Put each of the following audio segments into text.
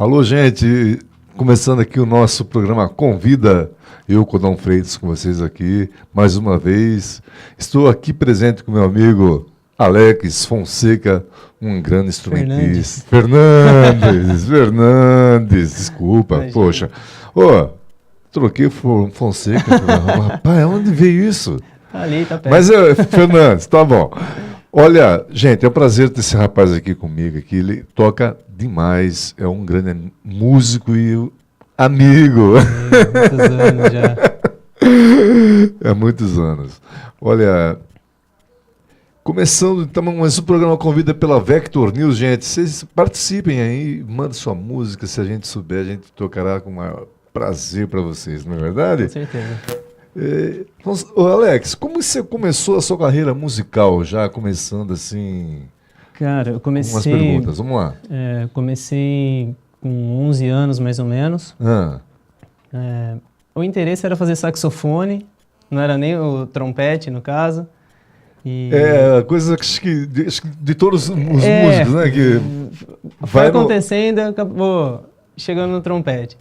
Alô, gente, começando aqui o nosso programa Convida, eu, Codão Freitas, com vocês aqui, mais uma vez. Estou aqui presente com meu amigo Alex Fonseca, um grande instrumentista. Fernandes, desculpa, imagina. Poxa. Troquei Fonseca, rapaz, onde veio isso? Ali, tá perto. Mas, Fernandes, tá bom. Olha, gente, é um prazer ter esse rapaz aqui comigo, aqui. Ele toca demais, é um grande músico e amigo. Muitos anos já. É muitos anos. Olha, começando, então, mas o programa convida pela Vector News, gente. Vocês participem aí, mandem sua música, se a gente souber, a gente tocará com o maior prazer para vocês, não é verdade? Com certeza. Alex, como você começou a sua carreira musical, já começando assim? Cara, eu comecei... Umas perguntas, vamos lá. Comecei com 11 anos, mais ou menos. O interesse era fazer saxofone, não era nem o trompete, no caso. Coisa que de todos os músicos, né? Que foi acontecendo e acabou chegando no trompete.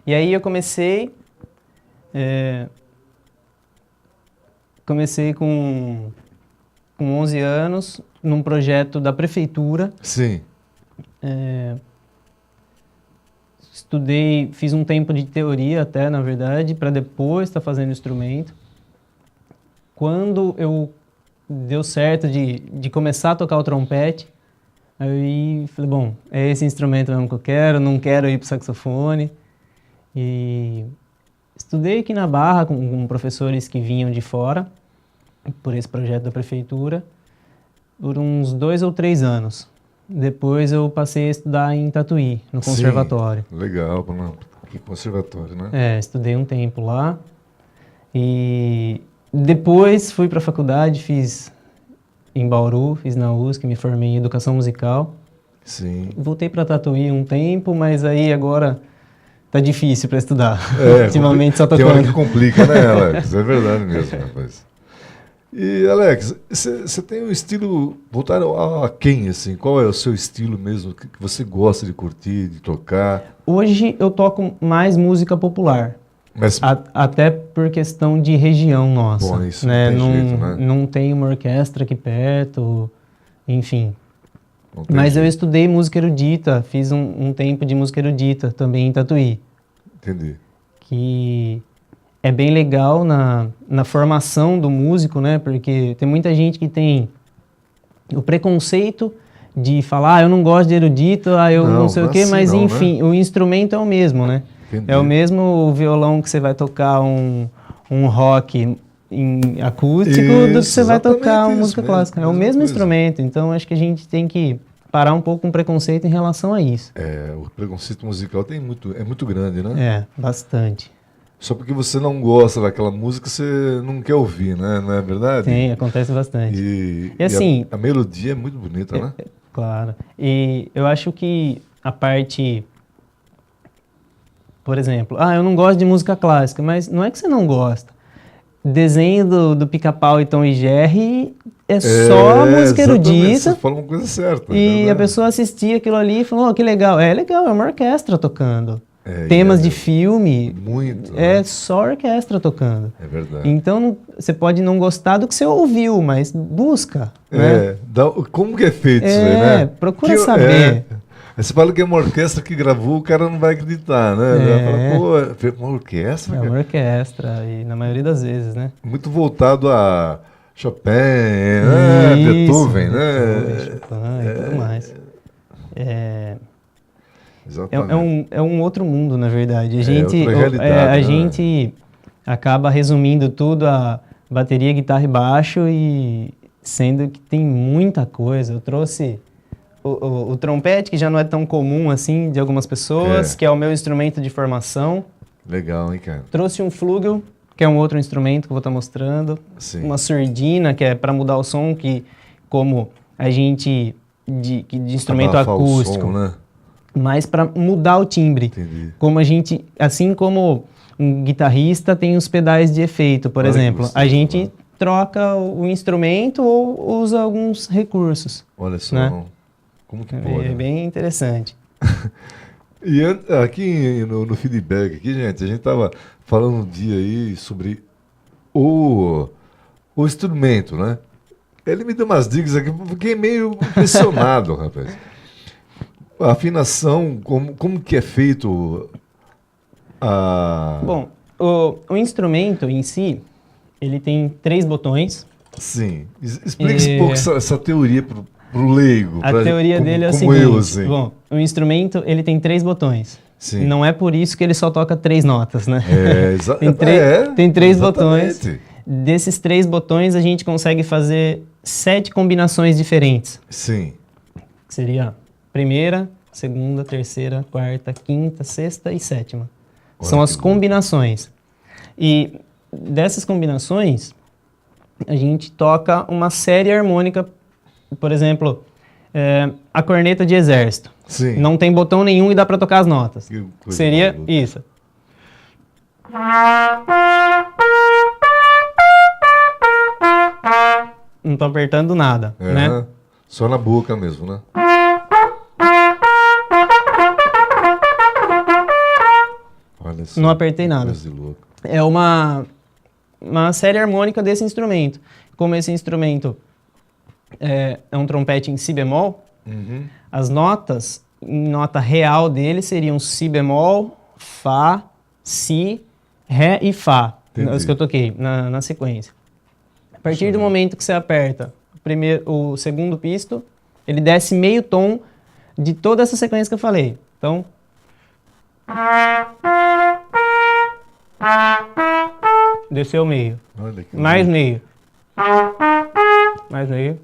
E aí eu comecei com 11 anos, num projeto da prefeitura. Sim. Estudei, fiz um tempo de teoria até, na verdade, para depois estar fazendo instrumento. Quando deu certo de começar a tocar o trompete, aí falei, bom, é esse instrumento mesmo que eu quero, não quero ir para o saxofone. E estudei aqui na Barra com professores que vinham de fora, por esse projeto da prefeitura, por uns 2 ou 3 anos. Depois eu passei a estudar em Tatuí, no conservatório. Sim, legal, que conservatório, né? Estudei um tempo lá. E depois fui para a faculdade, fiz em Bauru, fiz na USP, me formei em Educação Musical. Sim. Voltei para Tatuí um tempo, mas aí agora tá difícil para estudar. Ultimamente só tocando. Tem hora que complica, né, Alex? É verdade mesmo, rapaz. E, Alex, você tem um estilo voltado a quem, assim? Qual é o seu estilo mesmo que você gosta de curtir, de tocar? Hoje eu toco mais música popular. Mas... Até por questão de região nossa. Bom, isso né? Não tem jeito, né? Não tem uma orquestra aqui perto, enfim. Mas eu estudei música erudita, fiz um tempo de música erudita também em Tatuí. Entendi. Que é bem legal na formação do músico, né? Porque tem muita gente que tem o preconceito de falar, eu não gosto de erudito, eu não sei o quê, mas não, enfim, né? O instrumento é o mesmo, né? Entendi. É o mesmo violão que você vai tocar um rock em acústico do que você vai tocar uma música clássica. É o mesmo instrumento, então acho que a gente tem que parar um pouco com o preconceito em relação a isso. O preconceito musical é muito grande, né? Bastante. Só porque você não gosta daquela música, você não quer ouvir, né? Não é verdade? Sim, acontece bastante. E assim, a melodia é muito bonita, né? Claro. E eu acho que a parte... Por exemplo, eu não gosto de música clássica, mas não é que você não gosta. Desenho do Pica-Pau e Tom e Jerry só música erudita. Você falou uma coisa certa. E a pessoa assistia aquilo ali e falou, que legal. É legal, é uma orquestra tocando. Temas de filme. Muito. Só orquestra tocando. É verdade. Então, você pode não gostar do que você ouviu, mas busca. Né? Como que é feito isso aí, né? Procura saber. Aí você fala que é uma orquestra que gravou, o cara não vai acreditar, né? Fala, uma orquestra? É uma orquestra, e na maioria das vezes, né? Muito voltado a Chopin, Beethoven, né? Chopin e tudo mais. É um outro mundo, na verdade. A gente acaba resumindo tudo a bateria, guitarra e baixo, e sendo que tem muita coisa. Eu trouxe o trompete, que já não é tão comum assim de algumas pessoas, que é o meu instrumento de formação. Legal, hein, cara? Trouxe um flugel, que é um outro instrumento que eu vou estar mostrando. Sim. Uma surdina, que é para mudar o som, que como a gente de instrumento acústico, o som, né? Mas para mudar o timbre. Entendi. Como a gente, assim como um guitarrista tem os pedais de efeito, por exemplo, a gente troca o instrumento ou usa alguns recursos. Olha só, né? Como que pode? É bem interessante. E aqui no feedback, aqui, gente, a gente tava falando um dia aí sobre o instrumento, né? Ele me deu umas dicas aqui, eu fiquei meio impressionado, rapaz. A afinação, como que é feito a... Bom, o instrumento em si, ele tem 3 botões. Sim. Explica um pouco essa teoria pro leigo. A teoria dele é o como seguinte, eu, assim. bom, o instrumento, ele tem 3 botões. Sim. Não é por isso que ele só toca 3 notas, né? Tem 3 botões. Desses 3 botões, a gente consegue fazer 7 combinações diferentes. Sim. Que seria primeira, segunda, terceira, quarta, quinta, sexta e sétima. São as combinações. E dessas combinações, a gente toca uma série harmônica, por exemplo, a corneta de exército. Sim. Não tem botão nenhum e dá para tocar as notas. Seria maluca. isso. Não tô apertando nada, né? Só na boca mesmo, né? Olha só, Não apertei nada. coisa de louco. É uma série harmônica desse instrumento. Como esse instrumento é um trompete em si bemol, as notas, em nota real dele, seriam si bemol, fá, si, ré e fá. Os que eu toquei na sequência. A partir do momento que você aperta o segundo pisto, ele desce meio tom de toda essa sequência que eu falei. Então... desceu meio. Olha que Mais louco. meio. Mais meio.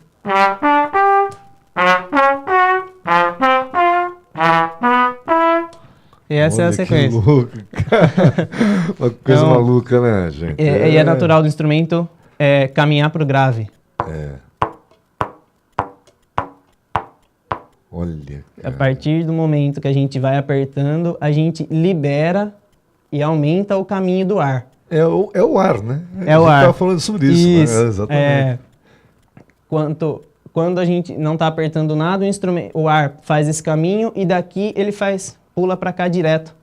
E essa é a Olha sequência. Que louco, cara. Uma coisa Então, maluca, né, gente? E é natural do instrumento caminhar pro grave. Olha. A partir do momento que a gente vai apertando, a gente libera e aumenta o caminho do ar. É o ar, né? É o ar. A gente estava falando sobre isso. Né? Exatamente. Quando a gente não está apertando nada, o ar faz esse caminho e daqui ele pula para cá direto.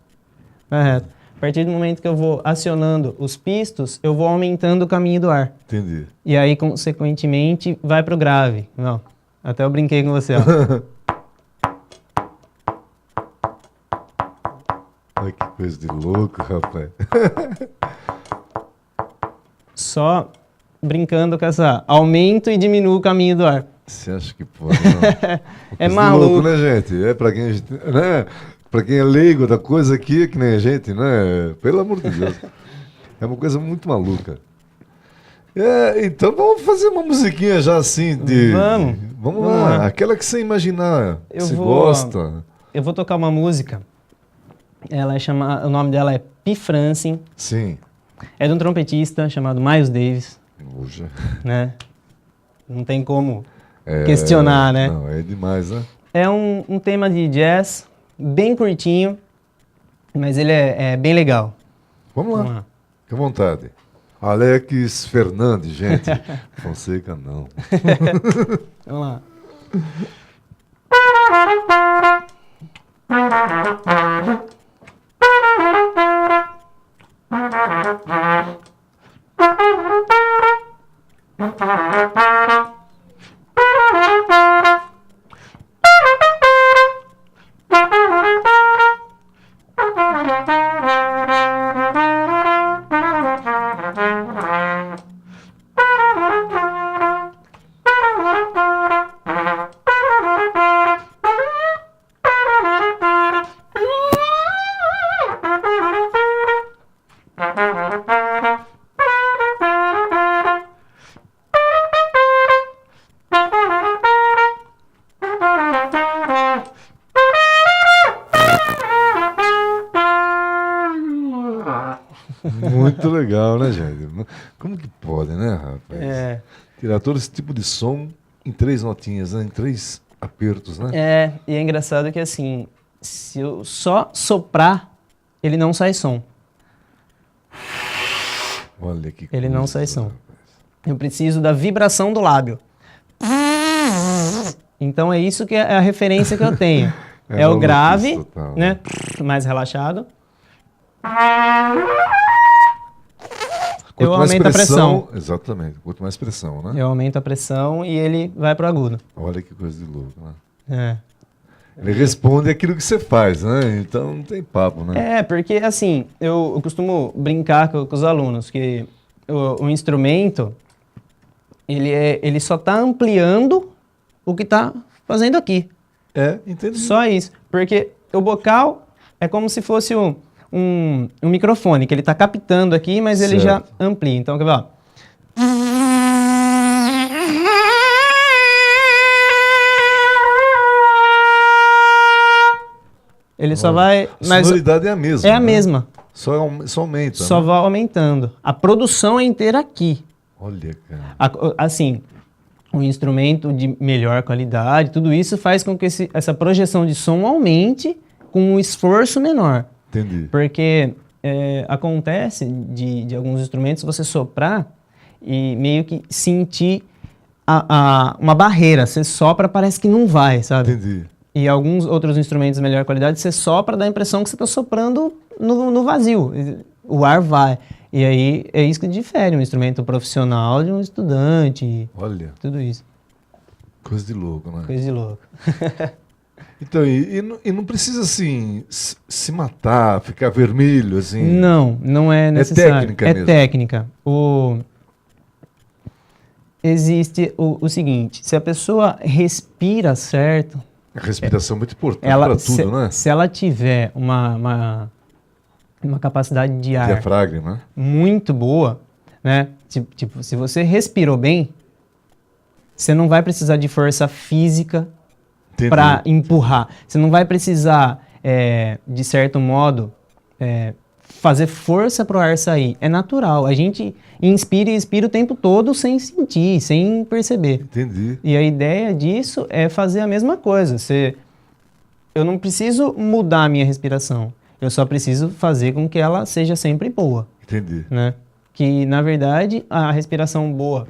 Correto. A partir do momento que eu vou acionando os pistos, eu vou aumentando o caminho do ar. Entendi. E aí, consequentemente, vai pro grave. Não, até eu brinquei com você, ó. Olha que coisa de louco, rapaz. Só brincando com essa aumento e diminuo o caminho do ar. Você acha que pode, não? É maluco, maluco, né, gente? É pra quem, né? Pra quem é leigo da coisa aqui, que nem a gente, né? Pelo amor de Deus. É uma coisa muito maluca. Então vamos fazer uma musiquinha já assim de... Vamos lá. Aquela que você imaginar, você gosta. Eu vou tocar uma música. O nome dela é Pi Francine. Sim. É de um trompetista chamado Miles Davis. Puxa. Né? Não tem como questionar, né? Não, é demais, né? É um tema de jazz, bem curtinho, mas ele é bem legal. Vamos lá. Fique à vontade. Alex Fernandes, gente. Fonseca, não. Vamos lá. Muito legal, né, gente? Como que pode, né, rapaz? Tirar todo esse tipo de som em 3 notinhas, né? Em 3 apertos, né? E é engraçado que assim, se eu só soprar, ele não sai som. Olha que Ele coisa, não sai som. rapaz. Eu preciso da vibração do lábio. Então é isso que é a referência que eu tenho. é o grave, total, né? Mais relaxado. Eu aumento a pressão. Exatamente, quanto mais pressão, né? Eu aumento a pressão e ele vai pro agudo. Olha que coisa de louco, né? É. Ele responde aquilo que você faz, né? Então não tem papo, né? É, porque assim, eu costumo brincar com os alunos que o instrumento, ele só está ampliando o que está fazendo aqui. Entendi. Só isso. Porque o bocal é como se fosse um microfone, que ele está captando aqui, mas ele já Certo. amplia. Então, quer ver, ó. Ele só vai... A sonoridade é a mesma. É a né? mesma. Só aumenta. Só né? vai aumentando. A produção é inteira aqui. Olha, cara. Assim, um instrumento de melhor qualidade, tudo isso faz com que essa projeção de som aumente com um esforço menor. Entendi. Porque acontece de alguns instrumentos você soprar e meio que sentir uma barreira. Você sopra, parece que não vai, sabe? Entendi. E alguns outros instrumentos de melhor qualidade, você sopra, dá a impressão que você está soprando no vazio. O ar vai. E aí é isso que difere um instrumento profissional de um estudante. Olha, Tudo isso. coisa de louco, né? Coisa de louco. Então, e não precisa, assim, se matar, ficar vermelho, assim. Não é necessário. técnica É mesmo. técnica. Existe o seguinte, se a pessoa respira certo, A respiração é muito importante para tudo, né? se ela tiver uma capacidade de ar Diafragma, né? muito boa, né? Tipo, se você respirou bem, você não vai precisar de força física Entendi. para empurrar. Você não vai precisar, de certo modo, fazer força para o ar sair. É natural. A gente inspira e expira o tempo todo sem sentir, sem perceber. Entendi. E a ideia disso é fazer a mesma coisa. Eu não preciso mudar a minha respiração. Eu só preciso fazer com que ela seja sempre boa, Entendi. né? Que, na verdade, a respiração boa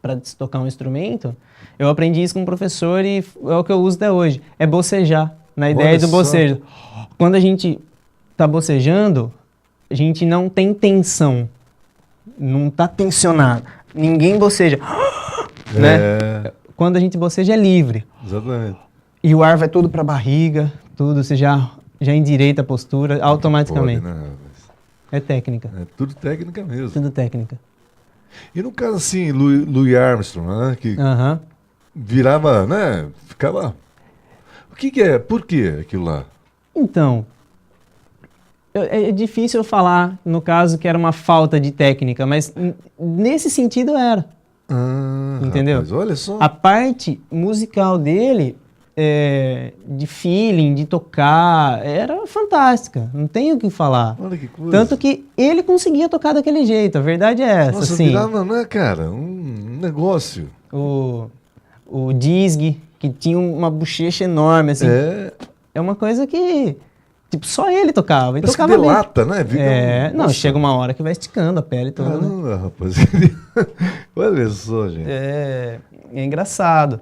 para se tocar um instrumento, eu aprendi isso com um professor e é o que eu uso até hoje. É bocejar, na ideia Olha do só. bocejo. Quando a gente tá bocejando, a gente não tem tensão. Não tá tensionado. Ninguém boceja. Né? Quando a gente boceja é livre. Exatamente. E o ar vai todo para a barriga, tudo, você já endireita a postura automaticamente. Pode, né? É técnica. É tudo técnica mesmo. Tudo técnica. E no caso, assim, Louis Armstrong, né? Que Aham. virava, né? Ficava... O que é? Por que aquilo lá? Então, é difícil eu falar, no caso, que era uma falta de técnica, mas nesse sentido era. Entendeu? Rapaz, olha só. A parte musical dele, de feeling, de tocar, era fantástica. Não tenho o que falar. Olha que coisa. Tanto que ele conseguia tocar daquele jeito, a verdade é essa. Nossa, assim, virava, né, cara? Um negócio. o Dizzy, que tinha uma bochecha enorme, assim. É uma coisa que, tipo, só ele tocava. E Parece que tocava bem. delata, né? Não, Nossa. chega uma hora que vai esticando a pele toda. Né? Caramba, rapaz. Olha só, gente. É engraçado.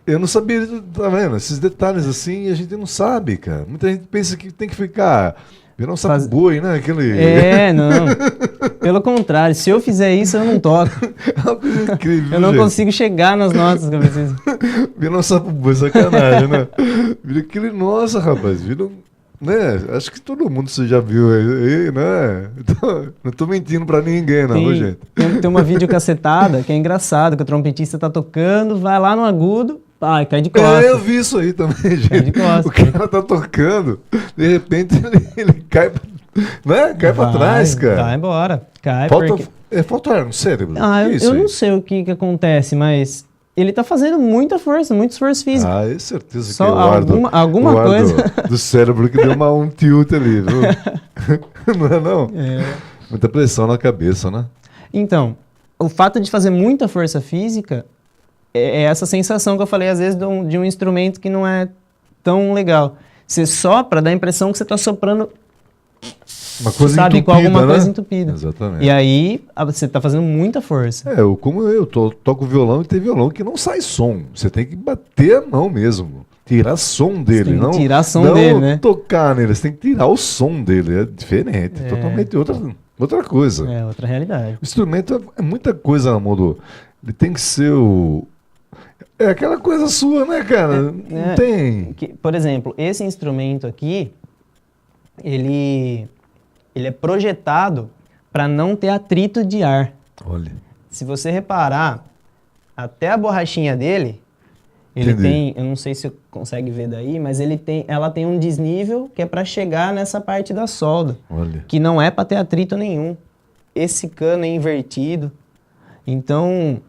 Eu não sabia, tá vendo? Esses detalhes assim, a gente não sabe, cara. Muita gente pensa que tem que ficar... Virar um saco boi, né? Aquele... Não. Pelo contrário, se eu fizer isso, eu não toco. É uma coisa incrível, Eu não gente. consigo chegar nas notas que eu preciso. Virar um saco boi, sacanagem, né? Vira aquele... Nossa, rapaz, vira um... Né? Acho que todo mundo você já viu aí, né? Então, não tô mentindo pra ninguém, não, gente. Tem uma videocassetada que é engraçado, que o trompetista tá tocando, vai lá no agudo, cai de costas. Eu vi isso aí também, gente. Cai de costas. O cara tá tocando, de repente ele cai, né? Cai pra trás, cara. Vai embora. Cai Falta, porque... falta ar no cérebro. eu, Que isso eu aí? não sei o que acontece, mas ele tá fazendo muita força, muito esforço físico. É certeza Só que é o ar alguma o ar coisa. do cérebro que deu um tilt ali, viu? Não é não? Muita pressão na cabeça, né? Então, o fato de fazer muita força física é essa sensação que eu falei, às vezes, de um instrumento que não é tão legal. Você sopra, dá a impressão que você está soprando, Uma coisa sabe, com alguma né? coisa entupida. Exatamente. E aí, você está fazendo muita força. Como eu toco violão e tem violão que não sai som. Você tem que bater a mão mesmo. tirar som dele, tem que não tirar som não dele, né? tocar nele, você tem que tirar o som dele, é diferente, totalmente outra coisa. É outra realidade. O instrumento é muita coisa, Amor. Ele tem que ser é aquela coisa sua, né, cara? Não tem. Por exemplo, esse instrumento aqui, ele é projetado para não ter atrito de ar. Olha. Se você reparar, até a borrachinha dele, ele Entendi. tem, eu não sei se você consegue ver daí, mas ela tem um desnível que é para chegar nessa parte da solda, Olha. que não é para ter atrito nenhum. Esse cano é invertido. Então,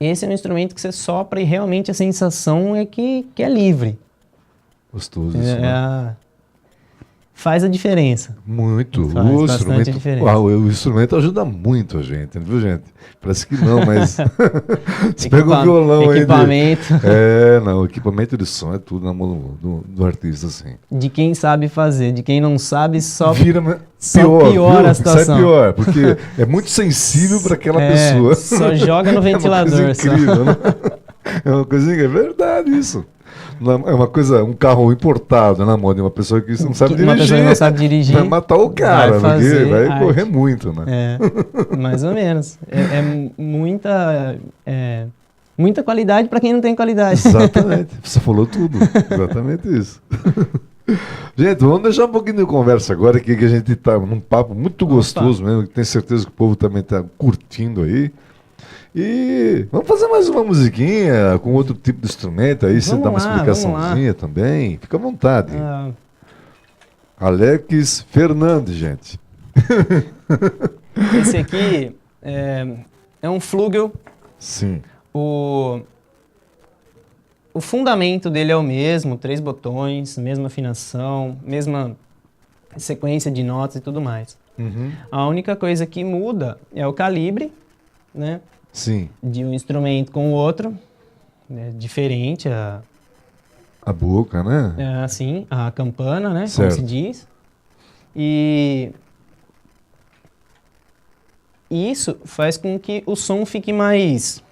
esse é um instrumento que você sopra e realmente a sensação é que é livre. Gostoso isso, né? Faz a diferença. Muito. Faz O bastante instrumento, diferença. o instrumento ajuda muito a gente, viu, gente? Parece que não, mas você pega o violão aí. Equipamento. Não, o equipamento de som é tudo na mão do artista, assim. De quem sabe fazer, de quem não sabe, só pior, a situação. Sai pior, porque é muito sensível para aquela pessoa. Só joga no ventilador. É uma coisa incrível, né? É uma coisinha, é verdade isso. É uma coisa, um carro importado na mão de uma pessoa que não sabe dirigir. Uma pessoa que não sabe dirigir. Vai matar o cara, porque vai arte. correr muito, né? Mais ou menos. Muita qualidade para quem não tem qualidade. Exatamente. Você falou tudo. Exatamente isso. Gente, vamos deixar um pouquinho de conversa agora, que a gente está num papo muito gostoso mesmo, que tenho certeza que o povo também está curtindo aí. E vamos fazer mais uma musiquinha com outro tipo de instrumento aí, você dá uma explicaçãozinha também. Fica à vontade. Alex Fernandes, gente. Esse aqui é um flugel. Sim. O fundamento dele é o mesmo, 3 botões, mesma afinação, mesma sequência de notas e tudo mais. Uhum. A única coisa que muda é o calibre, né? Sim. De um instrumento com o outro, né? Diferente a boca, né? Assim, a campana, né? Certo. Como se diz. E isso faz com que o som fique mais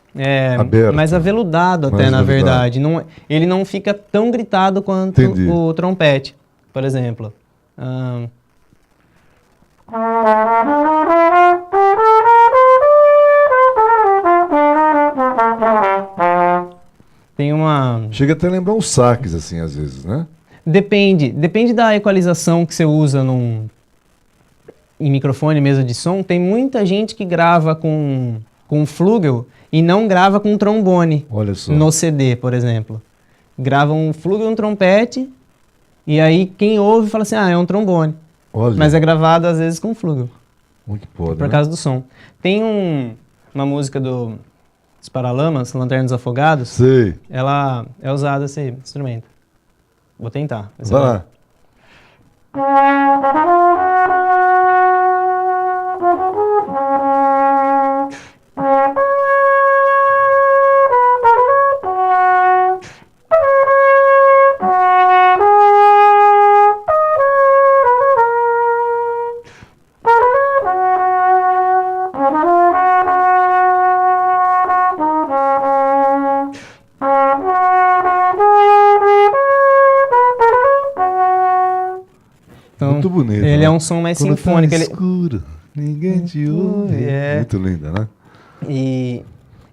aberto, mais aveludado até, na verdade. Ele não fica tão gritado quanto o trompete, por exemplo. Tem uma... Chega até a lembrar uns saques, assim, às vezes, né? Depende da equalização que você usa em microfone, mesa de som. Tem muita gente que grava com flugel e não grava com trombone. Olha só. No CD, por exemplo. Grava um flugel e um trompete, e aí quem ouve fala assim, é um trombone. Olha. Mas é gravado às vezes com flugel. Muito pode, por causa do som. Tem uma música dos Paralamas, Lanternas Afogados. Sei. Ela é usada esse instrumento. Vou tentar. Vai lá. Muito bonito. Ele é um som mais sinfônico. Tá escuro, ninguém te ouve. Muito linda, né? E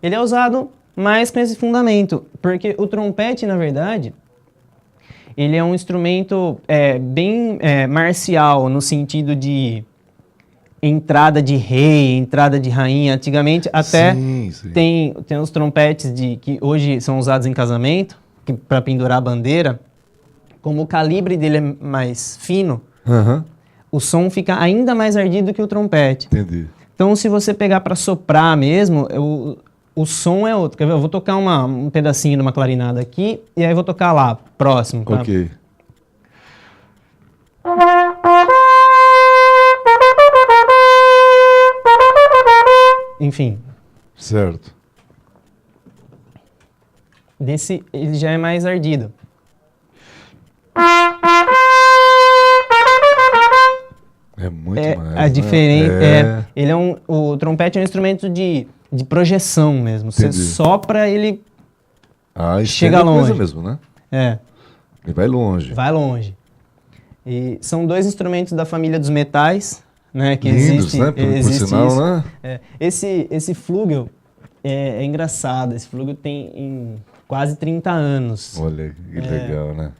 ele é usado mais com esse fundamento, porque o trompete, na verdade, ele é um instrumento bem marcial, no sentido de entrada de rei, entrada de rainha. Antigamente até tem os trompetes que hoje são usados em casamento, para pendurar a bandeira. Como o calibre dele é mais fino, o som fica ainda mais ardido que o trompete. Entendi. Então, se você pegar para soprar mesmo, o som é outro. Eu vou tocar um pedacinho de uma clarinada aqui, e aí vou tocar lá, próximo. Tá? Ok. Enfim. Certo. Ele já é mais ardido. É muito mais. A diferença o trompete é um instrumento de projeção mesmo. Entendi. Você sopra, ele chega longe. Coisa mesmo, né? É, E vai longe. vai longe. E são dois instrumentos da família dos metais, né? Que Lindos, existe, né? Por existe sinal, isso. né? É, esse flúgel é engraçado. Esse flúgel tem quase 30 anos. Olha que legal, né?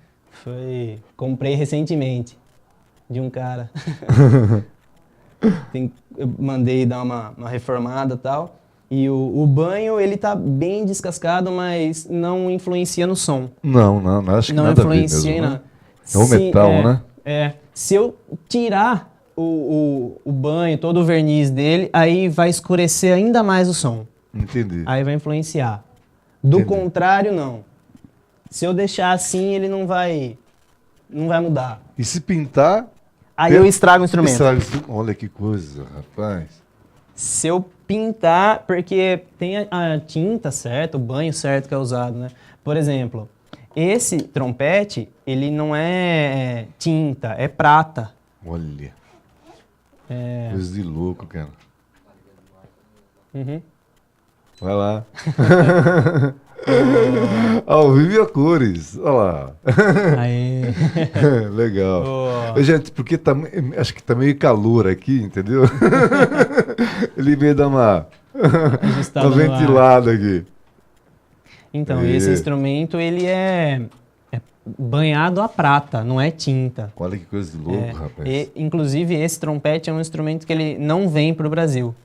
Comprei recentemente de um cara. Eu mandei dar uma reformada e tal. E o banho, ele tá bem descascado, mas não influencia no som. Não, acho que Não nada a ver influencia mesmo, em né? nada. É o metal, né? Se eu tirar o banho, todo o verniz dele, aí vai escurecer ainda mais o som. Entendi. Aí vai influenciar. Do Entendi. contrário, não. Se eu deixar assim, ele não vai mudar. E se pintar... Aí eu estrago o instrumento. Olha que coisa, rapaz. Se eu pintar, porque tem a tinta certa, o banho certo que é usado, né? Por exemplo, esse trompete, ele não é tinta, é prata. Olha. Coisa de louco, cara. Uhum. Vai lá. Ao vivo e a cores. Olha lá. Aí. Legal. Oh. Gente, porque acho que tá meio calor aqui, entendeu? Ele veio dar uma ventilada aqui. Então, esse instrumento, ele é banhado a prata, não é tinta. Olha que coisa de louco, rapaz. Inclusive, esse trompete é um instrumento que ele não vem para o Brasil.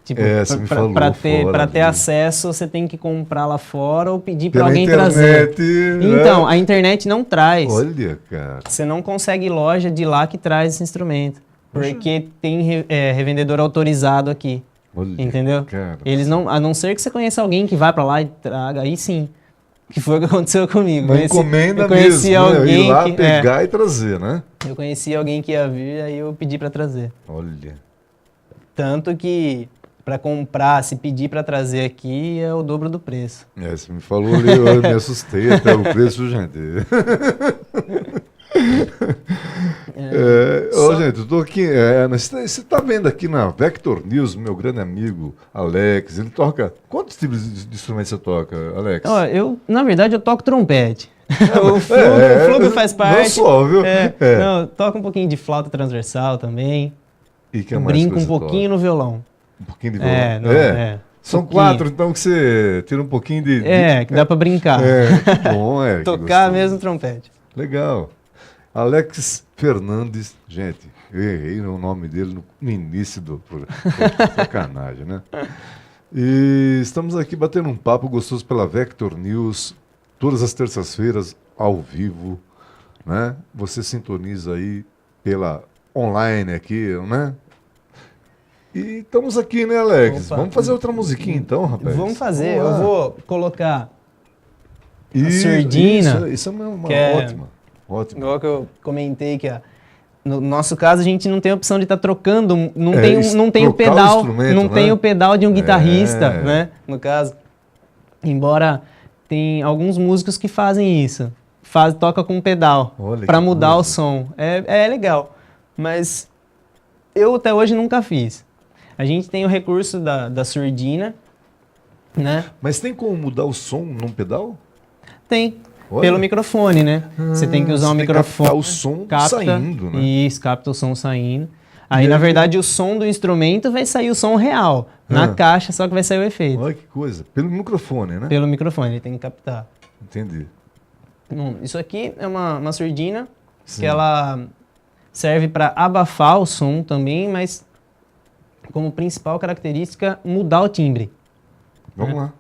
Tipo, você me falou para ter viu? acesso, você tem que comprar lá fora ou pedir para Pela alguém internet, trazer. né? Então, a internet não traz. Olha, cara. Você não consegue loja de lá que traz esse instrumento. Porque tem revendedor autorizado aqui. Olha, entendeu? Cara. Eles não, a não ser que você conheça alguém que vai para lá e traga, aí sim. Que foi o que aconteceu comigo. Uma encomenda eu conheci mesmo, alguém né? Ir lá que, pegar e trazer, né? Eu conheci alguém que ia vir, aí eu pedi para trazer. Olha. Tanto que para comprar, se pedir para trazer aqui, é o dobro do preço. Você me falou ali, eu me assustei até o preço, gente. Gente, eu tô aqui. Você está vendo aqui na Vector News, meu grande amigo Alex. Ele toca. Quantos tipos de instrumentos você toca, Alex? Na verdade, eu toco trompete. O flugo faz parte. Não só, viu? Não, eu toco um pouquinho de flauta transversal também. E que eu mais brinco um pouquinho no violão. Um pouquinho de violão? São quatro, então, que você tira um pouquinho de... que dá para brincar. Que bom, Tocar mesmo trompete. Legal. Alex Fernandes, gente, eu errei o nome dele no início do programa. Sacanagem, né? E estamos aqui batendo um papo gostoso pela Vector News, todas as terças-feiras, ao vivo, né? Você sintoniza aí pela online aqui, né? E estamos aqui, né, Alex? Opa. Vamos fazer outra musiquinha então, rapaz? Vamos fazer. Eu vou colocar a surdina. Isso é uma ótima. Igual que eu comentei que no nosso caso a gente não tem a opção de estar trocando, não tem o pedal, não tem o pedal de um guitarrista, né? No caso. Embora tem alguns músicos que fazem isso, toca com pedal para mudar o som. É legal, mas eu até hoje nunca fiz. A gente tem o recurso da surdina, né? Mas tem como mudar o som num pedal? Tem. Pelo microfone, né? Você tem que usar o microfone. Captar o som saindo, né? Isso, capta o som saindo. Aí, na verdade, o som do instrumento vai sair o som real. Na caixa, só que vai sair o efeito. Olha que coisa. Pelo microfone, né? Pelo microfone, ele tem que captar. Entendi. Isso aqui é uma surdina, que ela serve para abafar o som também, mas como principal característica, mudar o timbre. Vamos lá.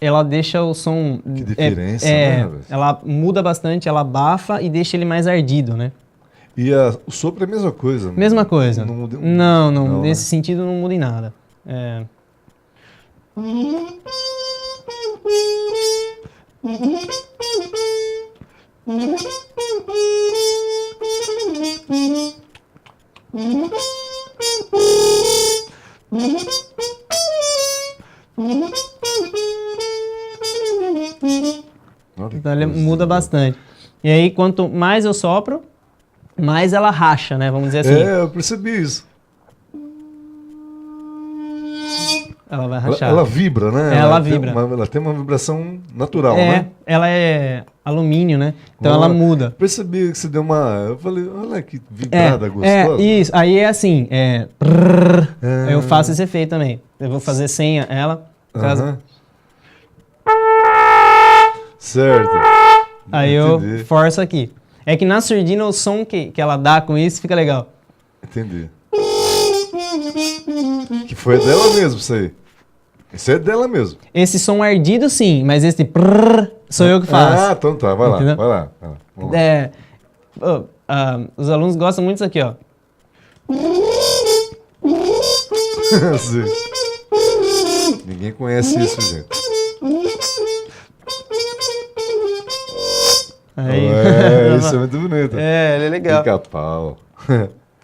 Ela deixa o som... Que diferença, né? Ela muda bastante, ela abafa e deixa ele mais ardido, né? E o sopro é a mesma coisa? Mesma coisa. Não, nesse sentido não muda em nada. Então ele muda bastante. E aí, quanto mais eu sopro, mais ela racha, né? Vamos dizer assim. Eu percebi isso. ela vai rachar. Ela vibra, né? Ela vibra. Ela tem uma vibração natural, É, né? ela é alumínio, né? Então ela muda. Percebi que você deu uma... Eu falei, olha que vibrada gostosa. Isso. Aí é assim, eu faço esse efeito também. Eu vou fazer sem ela. Aham. Certo. Aí Entendi. eu forço aqui. É que na surdina o som que ela dá com isso fica legal. Entendi. Que foi dela mesmo isso aí. Isso é dela mesmo. Esse som ardido sim, mas esse sou eu que faço. Ah, então tá. Vai lá, Entendeu? vai lá. Vamos lá. Os alunos gostam muito disso aqui, ó. Sim. Ninguém conhece isso, gente. Aí, Isso é muito bonito. ele é legal. Pica-pau.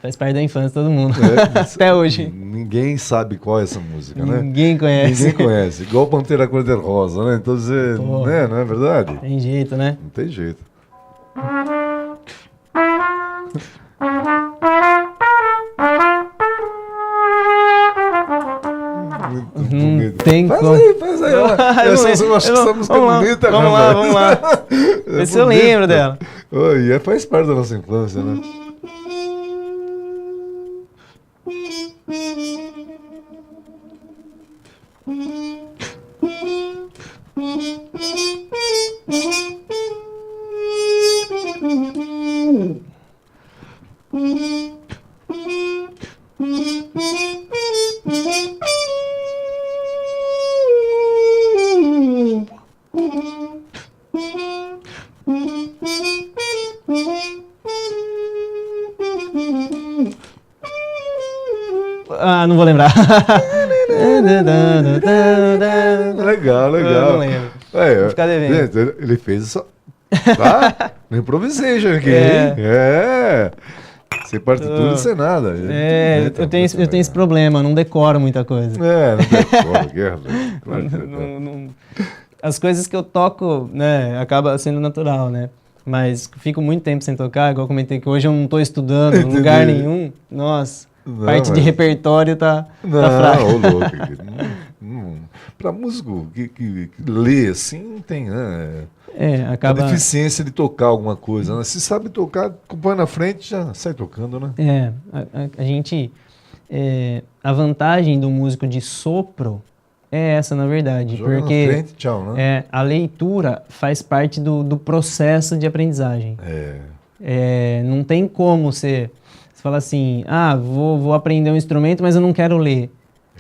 Faz parte da infância de todo mundo. Até hoje. Ninguém sabe qual é essa música, né? Ninguém conhece. Ninguém conhece. Igual Pantera Cor-de-Rosa, né? Então você... Pô. Né? Não é verdade? Tem jeito, né? Não tem jeito. Muito bonito. Tem Faz como. aí, faz aí. Eu não Essa lembro. música é Vamos lá, bonita, vamos lá, rapaz. vamos lá. É Vê se eu bonita. lembro dela. E faz parte da nossa infância, né? Ah, não vou lembrar. Legal, legal. Eu não lembro. Vou ficar devendo. Gente, ele fez isso. Tá? No improvisation aqui. É. É. Sem partitura, sem nada. Eu tenho esse problema, não decoro muita coisa. É, não decora, guerra. Claro que decora. As coisas que eu toco, né, acaba sendo natural, né? Mas fico muito tempo sem tocar, igual eu comentei que hoje eu não estou estudando em lugar nenhum. Nossa, Não, parte de mas- repertório tá Não, fraca. ô louco. Pra músico que lê assim, não tem, né? A Acaba... deficiência de tocar alguma coisa, né? Se sabe tocar, põe na frente, já sai tocando, né? A gente... a vantagem do músico de sopro é essa, na verdade. Joga porque na frente, tchau, né? a leitura faz parte do processo de aprendizagem. Não tem como você fala assim, vou aprender um instrumento, mas eu não quero ler.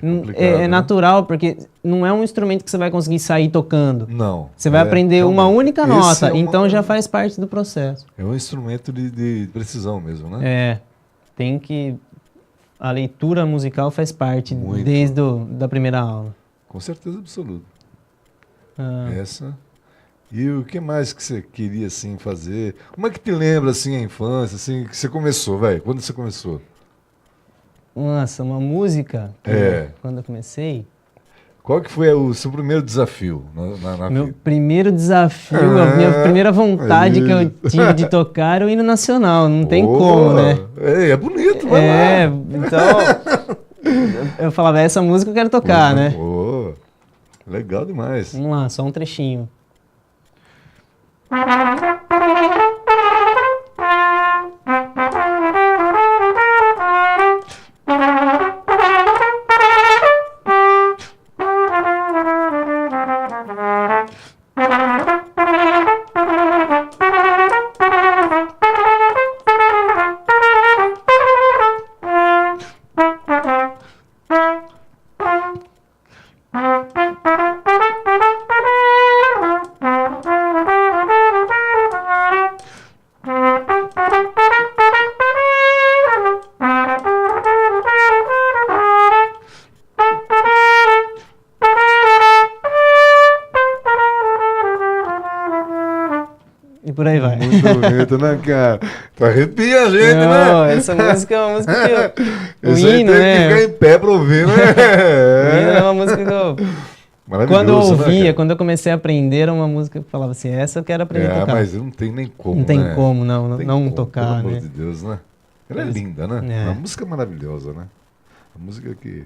complicado, né? Natural, porque não é um instrumento que você vai conseguir sair tocando. Não. Você vai aprender uma realmente. única Esse nota, é uma- então já faz parte do processo. É um instrumento de precisão mesmo, né? Tem que... A leitura musical faz parte Muito. desde da primeira aula. Com certeza absoluta. Ah, Essa. E o que mais que você queria, assim, fazer? Como é que te lembra, assim, a infância, assim, que você começou, velho? Quando você começou? Nossa, uma música, quando eu comecei... Qual que foi o seu primeiro desafio na Meu vida? primeiro desafio, a minha primeira vontade que eu tive de tocar era o hino nacional, não tem como, né? É bonito, vai lá. Então eu falava, essa música eu quero tocar, né? Pô, legal demais. Vamos lá, só um trechinho. E por aí vai. Muito bonito, né, cara? Tu arrepia a gente, Não, né? essa música é uma música que eu... O Isso aí hino, tem né? que ficar em pé pra ouvir, né? O hino é uma música que eu... Maravilhoso, Quando eu ouvia, né, cara? quando eu comecei a aprender, era uma música que eu falava assim, essa eu quero aprender a tocar. Mas não tem nem como, Não tem né? como não Tem não como, tocar, pelo né? amor de Deus, né? Ela é linda, né? É. Uma música maravilhosa, né? Uma música que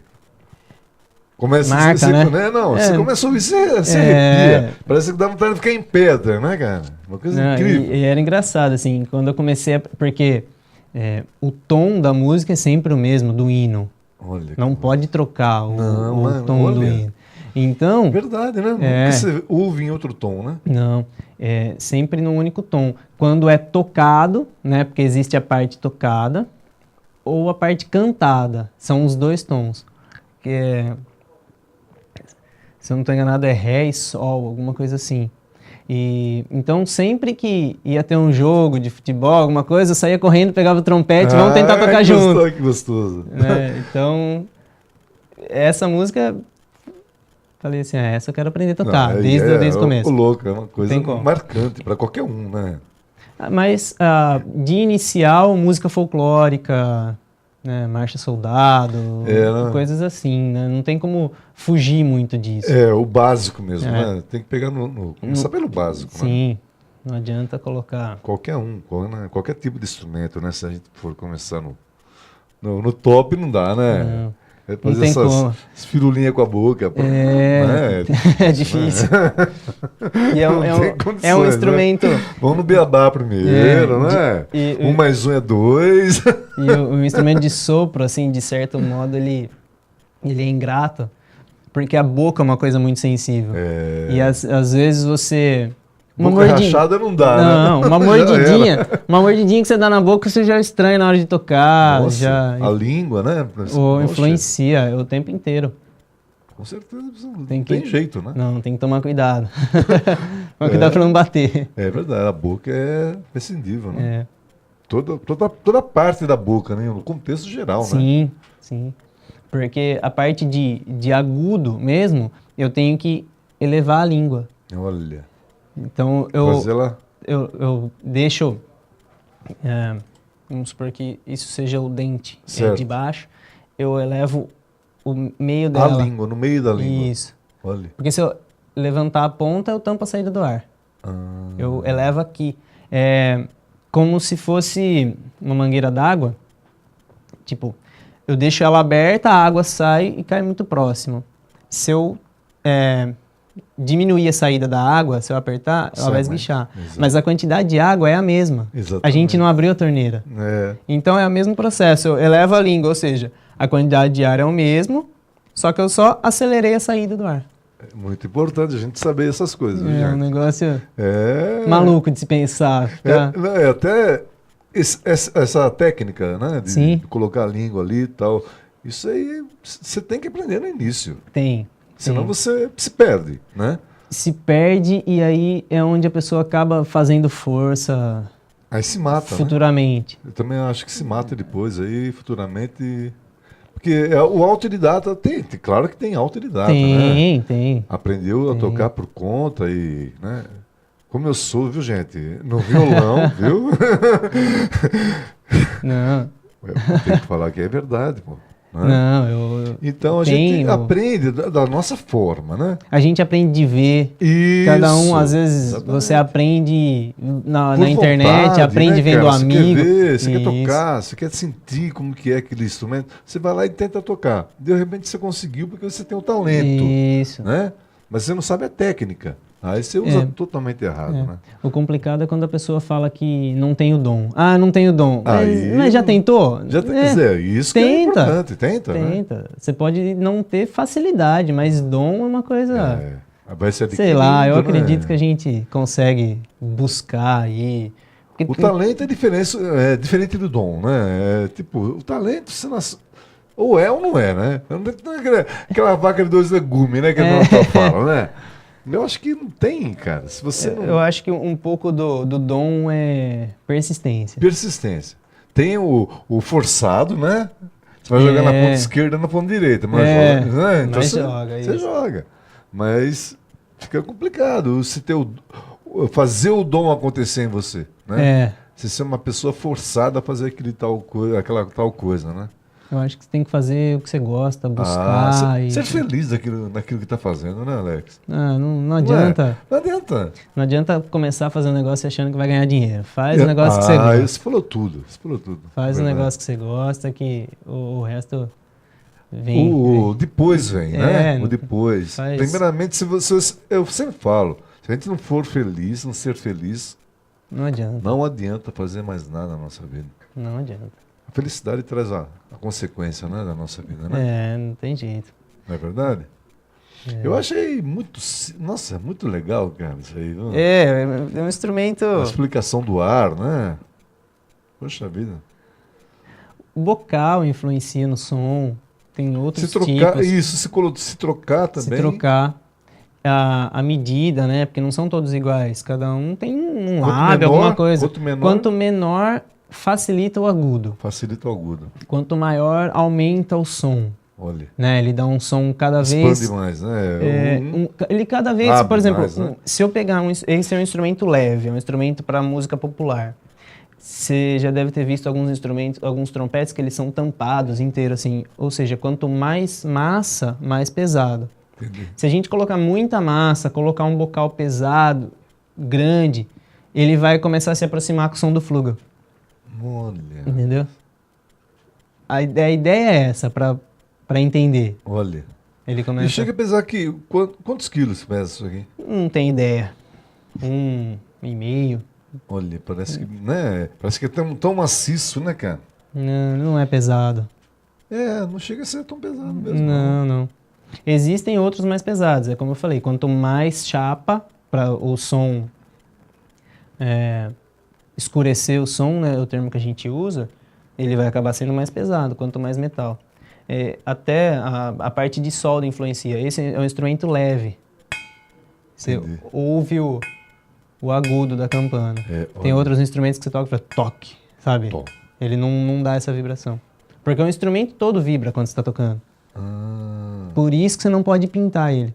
Começa marca, você, né? Não, você começa a ouvir, você arrepia. Parece que dá vontade de ficar em pedra, né, cara? Uma coisa Não, incrível. e era engraçado, assim, quando eu comecei porque o tom da música é sempre o mesmo, do hino. Olha, Não pode trocar o tom olha. do hino. Então... Verdade, né? Nunca você ouve em outro tom, né? Não, é sempre num único tom. Quando é tocado, né, porque existe a parte tocada, ou a parte cantada, são os dois tons. Que é, se eu não estou enganado, é Ré e Sol, alguma coisa assim. E, então, sempre que ia ter um jogo de futebol, alguma coisa, eu saía correndo, pegava o trompete, vamos tentar tocar junto. Que gostoso. Então, essa música, falei assim, essa eu quero aprender a tocar, desde o começo. Louco, é uma coisa marcante para qualquer um, né? Mas, de inicial, música folclórica, né, Marcha Soldado, coisas assim, né? Não tem como fugir muito disso. É, o básico mesmo, né? Tem que pegar começar pelo básico, sim, né? Não adianta colocar... Qualquer tipo de instrumento, né? Se a gente for começar no top, não dá, né? Não. Fazer essas firulinhas com a boca. Né? É difícil. E é um instrumento... Né? Vamos no beabá primeiro, né? 1 mais 1 é 2. E o instrumento de sopro, assim, de certo modo, ele é ingrato, porque a boca é uma coisa muito sensível. E às vezes você... Boca rachada não dá, né? Não, uma mordidinha que você dá na boca, você já estranha na hora de tocar. Nossa, a língua, né? Ou influencia o tempo inteiro. Com certeza, não tem jeito, né? Não, tem que tomar cuidado. Tomar cuidado pra não bater. É verdade, a boca é prescindível, né? Toda parte da boca, né? No contexto geral, né? Sim. Porque a parte de agudo mesmo, eu tenho que elevar a língua. Olha... Então, eu deixo, vamos supor que isso seja o dente de baixo, eu elevo o meio dela. A língua, no meio da língua. Isso. Olha. Porque se eu levantar a ponta, eu tampo a saída do ar. Eu elevo aqui. É como se fosse uma mangueira d'água. Tipo, eu deixo ela aberta, a água sai e cai muito próximo. Se eu... diminuir a saída da água, se eu apertar, ela vai esguichar. Mas a quantidade de água é a mesma. Exatamente. A gente não abriu a torneira. Então é o mesmo processo. Eu elevo a língua, ou seja, a quantidade de ar é o mesmo, só que eu só acelerei a saída do ar. É muito importante a gente saber essas coisas. Um negócio maluco de se pensar. Até essa técnica, né? De colocar a língua ali e tal. Isso aí você tem que aprender no início. Senão você se perde, né? Se perde e aí é onde a pessoa acaba fazendo força. Aí se mata, futuramente. Né? Eu também acho que se mata depois, aí futuramente... Porque o autodidata claro que tem autodidata, né? Tem. Aprendeu a tocar por conta e... né? Como eu sou, viu, gente? No violão, viu? Não. Eu tenho que falar que é verdade, pô. Né? Não, então a gente aprende da nossa forma, né? A gente aprende de ver. Isso, cada um, às vezes, você aprende na internet, vontade, aprende, né, vendo amigo. Você quer ver, você quer tocar, você quer sentir como que é aquele instrumento. Você vai lá e tenta tocar. De repente você conseguiu porque você tem o talento. Isso. Né? Mas você não sabe a técnica. Aí você usa totalmente errado, né? O complicado é quando a pessoa fala que não tem o dom. Ah, não tem o dom. Aí, mas já tentou? Isso tenta, que é importante. Tenta. Né? Você pode não ter facilidade, mas dom é uma coisa... vai ser sei lá, eu acredito que a gente consegue buscar aí. O talento é diferente do dom, né? Tipo, o talento, você nasce... ou é ou não é, né? Não é aquela vaca de 2 legumes, né? Que a nossa fala, né? Eu acho que não tem, cara. Se você Eu acho que um pouco do dom é persistência. Persistência. Tem o forçado, né? Você vai jogar na ponta esquerda na ponta direita. Mas joga, né? Então você joga. Mas fica complicado fazer o dom acontecer em você, né? Você ser uma pessoa forçada a fazer aquela tal coisa, né? Eu acho que você tem que fazer o que você gosta, buscar. Ser feliz naquilo que está fazendo, né, Alex? Não adianta. Não adianta. Não adianta começar a fazer um negócio achando que vai ganhar dinheiro. Faz o negócio que você gosta. Você falou tudo. Faz o negócio que você gosta, que o resto O depois vem, né? É, O depois. faz- Primeiramente, se você, eu sempre falo, se a gente não for feliz, não ser feliz, Não adianta. não adianta fazer mais nada na nossa vida. Não adianta. A felicidade traz a consequência, né, da nossa vida, né? Não tem jeito. Não é verdade? É. Eu achei muito, nossa, muito legal, cara, isso aí. Viu? É um instrumento. A explicação do ar, né? Poxa vida. O vocal influencia no som. Tem outros Se trocar, tipos. isso, se trocar também. Se trocar. A medida, né? Porque não são todos iguais. Cada um tem um Quanto lábio, menor, alguma coisa. quanto menor, menor, facilita o agudo. facilita o agudo. Quanto maior, aumenta o som. Olha. Né? Ele dá um som cada Expande vez. mais, né? Ele cada vez, Abre por exemplo, mais, né? se eu pegar esse é um instrumento leve, é um instrumento para música popular. Você já deve ter visto alguns instrumentos, alguns trompetes que eles são tampados inteiros assim, ou seja, quanto mais massa, mais pesado. Entendi. Se a gente colocar muita massa, colocar um bocal pesado, grande, ele vai começar a se aproximar com o som do flúgel, Olha. entendeu? A ideia é essa, para entender. Olha. Ele E começa... chega a pesar que. Quantos quilos pesa isso aqui? Não tem ideia. 1,5. Olha, parece que. Né? Parece que é tão maciço, né, cara? Não é pesado. Não chega a ser tão pesado mesmo. Não. Existem outros mais pesados. É como eu falei, quanto mais chapa para o som escurecer o som, né, o termo que a gente usa, ele vai acabar sendo mais pesado, quanto mais metal. Até a parte de solda influencia. Esse é um instrumento leve. Você Entendi. ouve o agudo da campana. Tem olha. outros instrumentos que você toca e fala toque, sabe? Tom. Ele não dá essa vibração. Porque o instrumento todo vibra quando você está tocando. Por isso que você não pode pintar ele.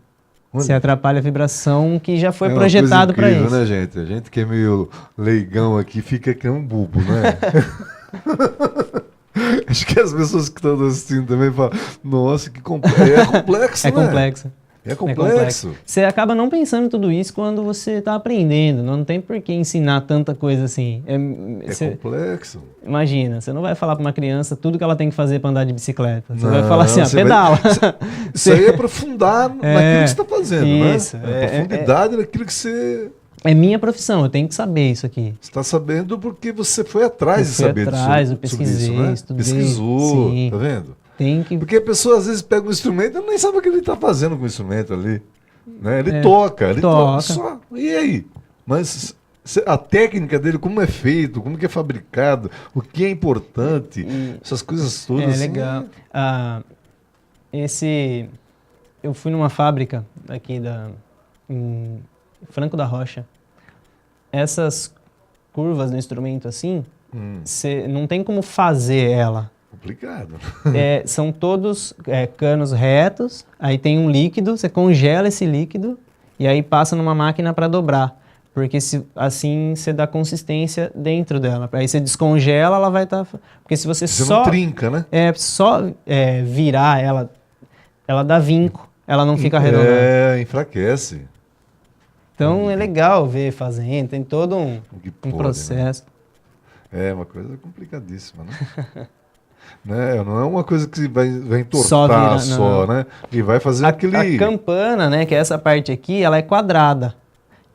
Olha. Você atrapalha a vibração que já foi É uma projetado para coisa isso. incrível, né, gente? A gente que é meio leigão aqui fica que é um bobo, né? Acho que as pessoas que estão assistindo também falam, nossa, que complexo. É complexo, É né? complexo. É complexo. Você acaba não pensando em tudo isso quando você está aprendendo. Não tem por que ensinar tanta coisa assim. É complexo. Imagina, você não vai falar para uma criança tudo que ela tem que fazer para andar de bicicleta. Você Não, vai falar assim, você pedala. Isso aí é aprofundar naquilo que você está fazendo, isso, né? A profundidade daquilo que você É minha profissão, eu tenho que saber isso aqui. está sabendo porque você foi atrás de saber atrás, eu sobre pesquisei, isso, né? estudei. Pesquisou, Sim. tá vendo? Tem que... Porque a pessoa às vezes pega um instrumento e nem sabe o que ele está fazendo com o instrumento ali. Né? Ele toca. Só. E aí? Mas a técnica dele, como é feito, como que é fabricado, o que é importante, essas coisas todas. É assim, legal. Eu fui numa fábrica aqui em Franco da Rocha. Essas curvas no instrumento assim, você não tem como fazer ela. Complicado. São todos canos retos, aí tem um líquido, você congela esse líquido e aí passa numa máquina para dobrar. Porque assim você dá consistência dentro dela. Aí você descongela, ela vai estar... Porque se você só... não trinca, né? Virar ela dá vinco, ela não fica redonda. Enfraquece. Então é legal ver fazendo, tem todo um Pode, processo. Né? É uma coisa complicadíssima, né? Né? Não é uma coisa que vai entortar só, né? E vai fazer aquele... A campana, né, que é essa parte aqui, ela é quadrada.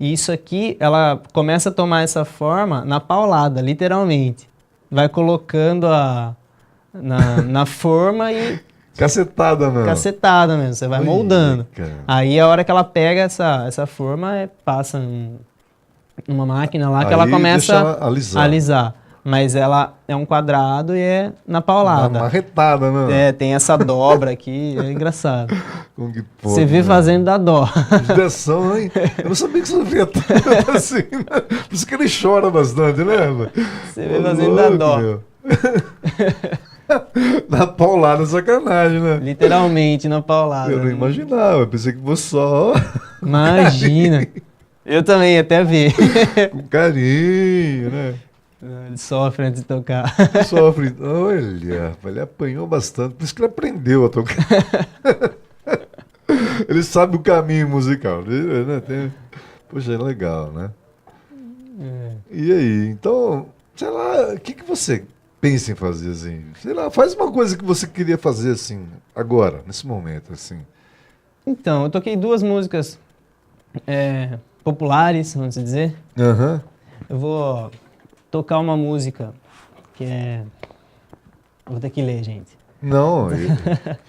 E isso aqui, ela começa a tomar essa forma na paulada, literalmente. Vai colocando na forma e... Cacetada mesmo. Cacetada mesmo, você vai moldando. Cara. Aí a hora que ela pega essa forma, passa numa máquina lá que Aí ela começa a alisar. Mas ela é um quadrado e é na paulada. Uma marretada, né? Tem essa dobra aqui, é engraçado. Como que pode, Você vê fazendo dá dó. Judiação, hein? Eu não sabia que sofria tanto assim, né? Por isso que ele chora bastante, né? Você vê fazendo dá dó. Na paulada, sacanagem, né? Literalmente na paulada. Eu não imaginava, eu pensei que fosse só Imagina. Eu também, até ver. com carinho, né? Ele sofre antes de tocar. Sofre. Olha, ele apanhou bastante, por isso que ele aprendeu a tocar. Ele sabe o caminho musical, né? Poxa, é legal, né? E aí, então, sei lá, o que você pensa em fazer assim? Sei lá, faz uma coisa que você queria fazer assim, agora, nesse momento, assim. Então, eu toquei duas músicas populares, vamos dizer. Aham. Eu vou tocar uma música que é... Vou ter que ler, gente. Não,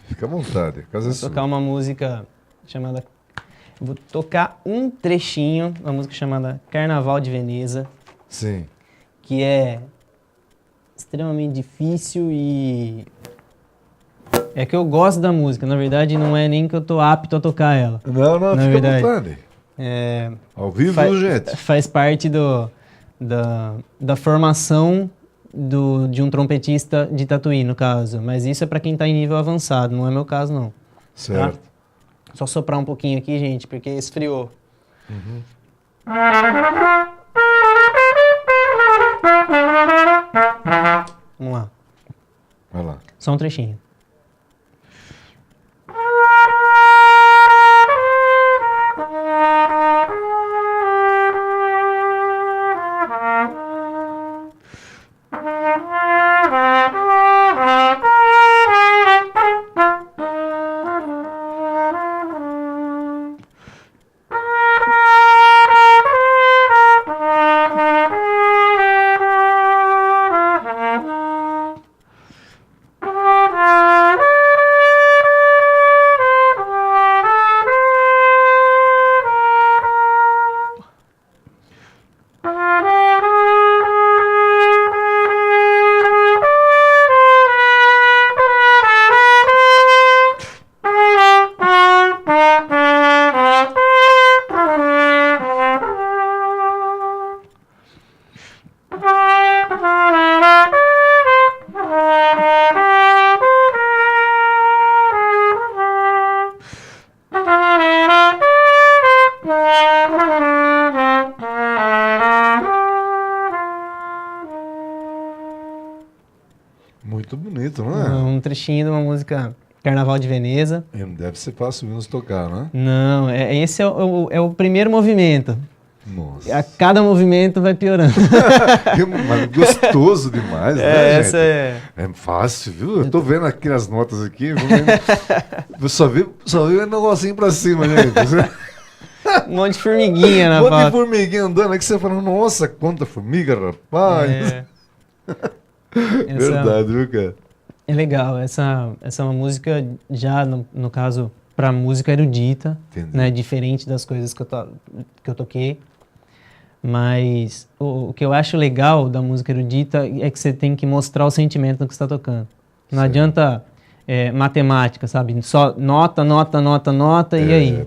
fica à vontade. A casa é Vou sua. tocar uma música chamada... Vou tocar um trechinho, uma música chamada Carnaval de Veneza, Sim. que é extremamente difícil e... É que eu gosto da música, na verdade não é nem que eu tô apto a tocar ela. Não, Na fica verdade. à vontade. É, Ao vivo, fa- gente? faz parte da formação de um trompetista de Tatuí, no caso. Mas isso é para quem tá em nível avançado, não é meu caso, não. Certo. Só soprar um pouquinho aqui, gente, porque esfriou. Vamos lá. Vai lá. Só um trechinho. Muito bonito, não é? Um trechinho de uma música Carnaval de Veneza. E não deve ser fácil nos tocar, né? Não, esse é o primeiro movimento. Nossa. A cada movimento vai piorando. Mas gostoso demais, né, gente? Essa é... É fácil, viu? Eu tô vendo aqui as notas aqui. Eu só vi um negocinho pra cima, gente. Um monte de formiguinha na Um monte de foto. formiguinha andando aqui, você fala, nossa, quanta formiga, rapaz. É. Verdade, viu, cara? É legal, essa é uma música já, no caso, para música erudita, Entendi. né? Diferente das coisas que eu toquei. Mas o que eu acho legal da música erudita é que você tem que mostrar o sentimento no que você está tocando. Não Certo. adianta matemática, sabe? Só nota, nota, nota, nota e aí.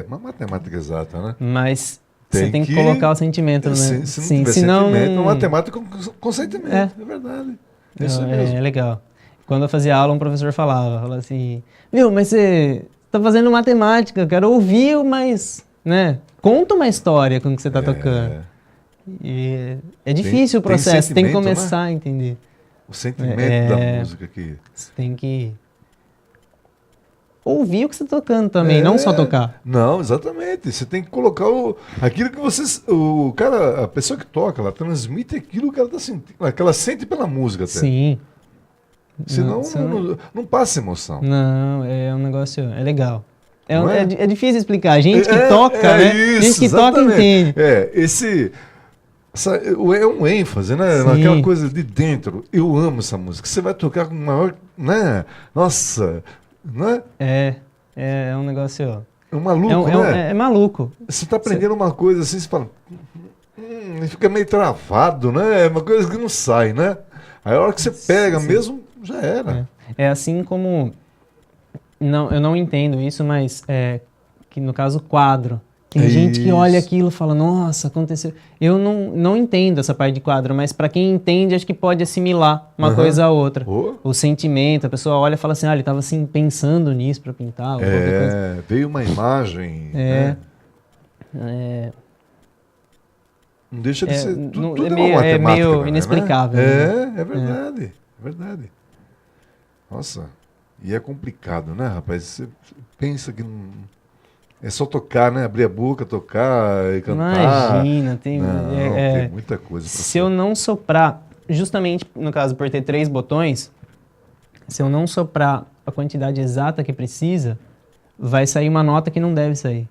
Uma matemática exata, né? Mas você Tem tem que que- colocar o sentimento, né? Se não Sim, tiver senão sentimento, não- uma matemática com sentimento. É. É verdade. É isso Não, mesmo. é legal. Quando eu fazia aula, um professor falava assim, viu, mas você tá fazendo matemática, eu quero ouvir, mas, né, conta uma história com o que você tá tocando. E é difícil o tem processo, tem que sentimento, né? começar a entender. O sentimento É. da música aqui. Você tem que ouvir o que você tá tocando também, não só tocar. Não, exatamente. Você tem que colocar aquilo que você. O cara, a pessoa que toca, ela transmite aquilo que ela tá sentindo. Que ela sente pela música até. Sim. Senão Não, não passa emoção. não, é um negócio, é legal. Não é? É difícil explicar. A gente que toca, né? Isso, Gente que toca exatamente. entende. É um ênfase, né? Sim. Aquela coisa de dentro. Eu amo essa música. Você vai tocar com maior. Né? Nossa! Né? É um negócio. É um maluco, né? É maluco. Você está aprendendo uma coisa assim, você fala. E fica meio travado, né? É uma coisa que não sai, né? Aí a hora que você pega Sim. mesmo, já era. É assim como. Não, eu não entendo isso, mas que no caso quadro. Tem gente que olha Isso. aquilo e fala, nossa, aconteceu. Eu não entendo essa parte de quadro, mas para quem entende, acho que pode assimilar uma Aham. coisa a outra. Oh. O sentimento, a pessoa olha e fala assim, ele estava assim pensando nisso para pintar. Ou qualquer coisa. Veio uma imagem. É. Né? Não deixa de ser. Tudo é uma meio matemática também, inexplicável. Né? Né? É verdade. É verdade. Nossa. E é complicado, né, rapaz? Você pensa que não. É só tocar, né? Abrir a boca, tocar e cantar. Imagina, tem. Não, tem muita coisa. Se eu não soprar justamente, no caso, por ter 3 botões, se eu não soprar a quantidade exata que precisa, vai sair uma nota que não deve sair.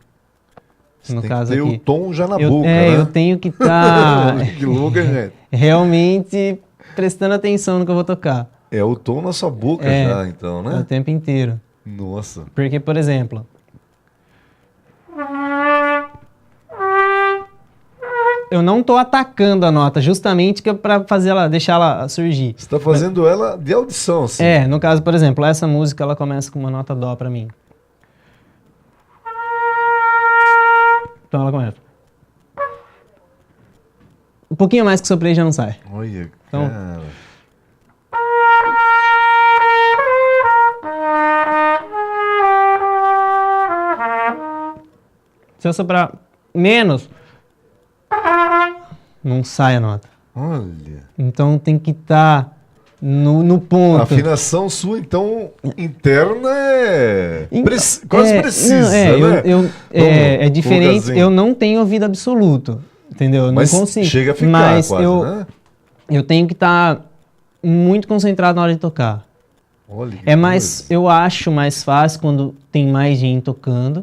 Você No tem caso que ter aqui. o tom já na boca, eu né? tenho que estar Que louco, hein, gente? realmente prestando atenção no que eu vou tocar. É o tom na sua boca já, então, O né? tempo inteiro. Nossa. Porque, por exemplo, eu não estou atacando a nota, justamente que é para fazer ela, deixar ela surgir. Você está fazendo ela de audição, assim. No caso, por exemplo, essa música ela começa com uma nota dó para mim. Então ela começa. Um pouquinho mais que soprei já não sai. Olha, Então- cara. Se eu soprar menos, não sai a nota. Olha. Então tem que estar no ponto. A afinação sua, então, interna é Então, quase precisa, não, né? é diferente. Lugazinho. Eu não tenho ouvido absoluto, entendeu? Eu Mas não consigo. chega a ficar mas quase, né? eu tenho que estar muito concentrado na hora de tocar. Olha que É mais, coisa. eu acho mais fácil quando tem mais gente tocando,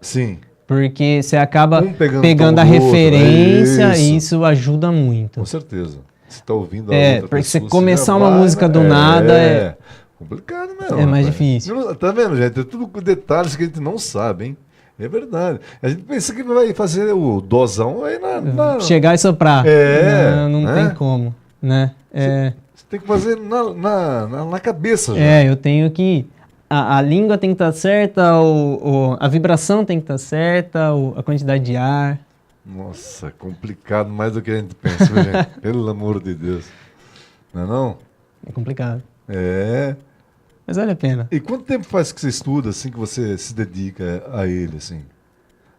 Sim. porque você acaba Um pegando pegando a o tom do outro, referência isso. e isso ajuda muito. Com certeza. Você está ouvindo a outra Porque você pessoa, começar já uma vai, música né? do nada é complicado mesmo. É mais rapaz. difícil. Não- Tá vendo, gente? É tudo com detalhes que a gente não sabe, hein? É verdade. A gente pensa que vai fazer o dosão aí chegar e soprar. Não né? tem como, né? Você tem que fazer na cabeça já. Eu tenho que... A língua tem que estar certa, a vibração tem que estar certa, a quantidade de ar. Nossa, complicado mais do que a gente pensa, viu, gente? Pelo amor de Deus. Não é não? É complicado. É. Mas vale a pena. E quanto tempo faz que você estuda, assim, que você se dedica a ele, assim?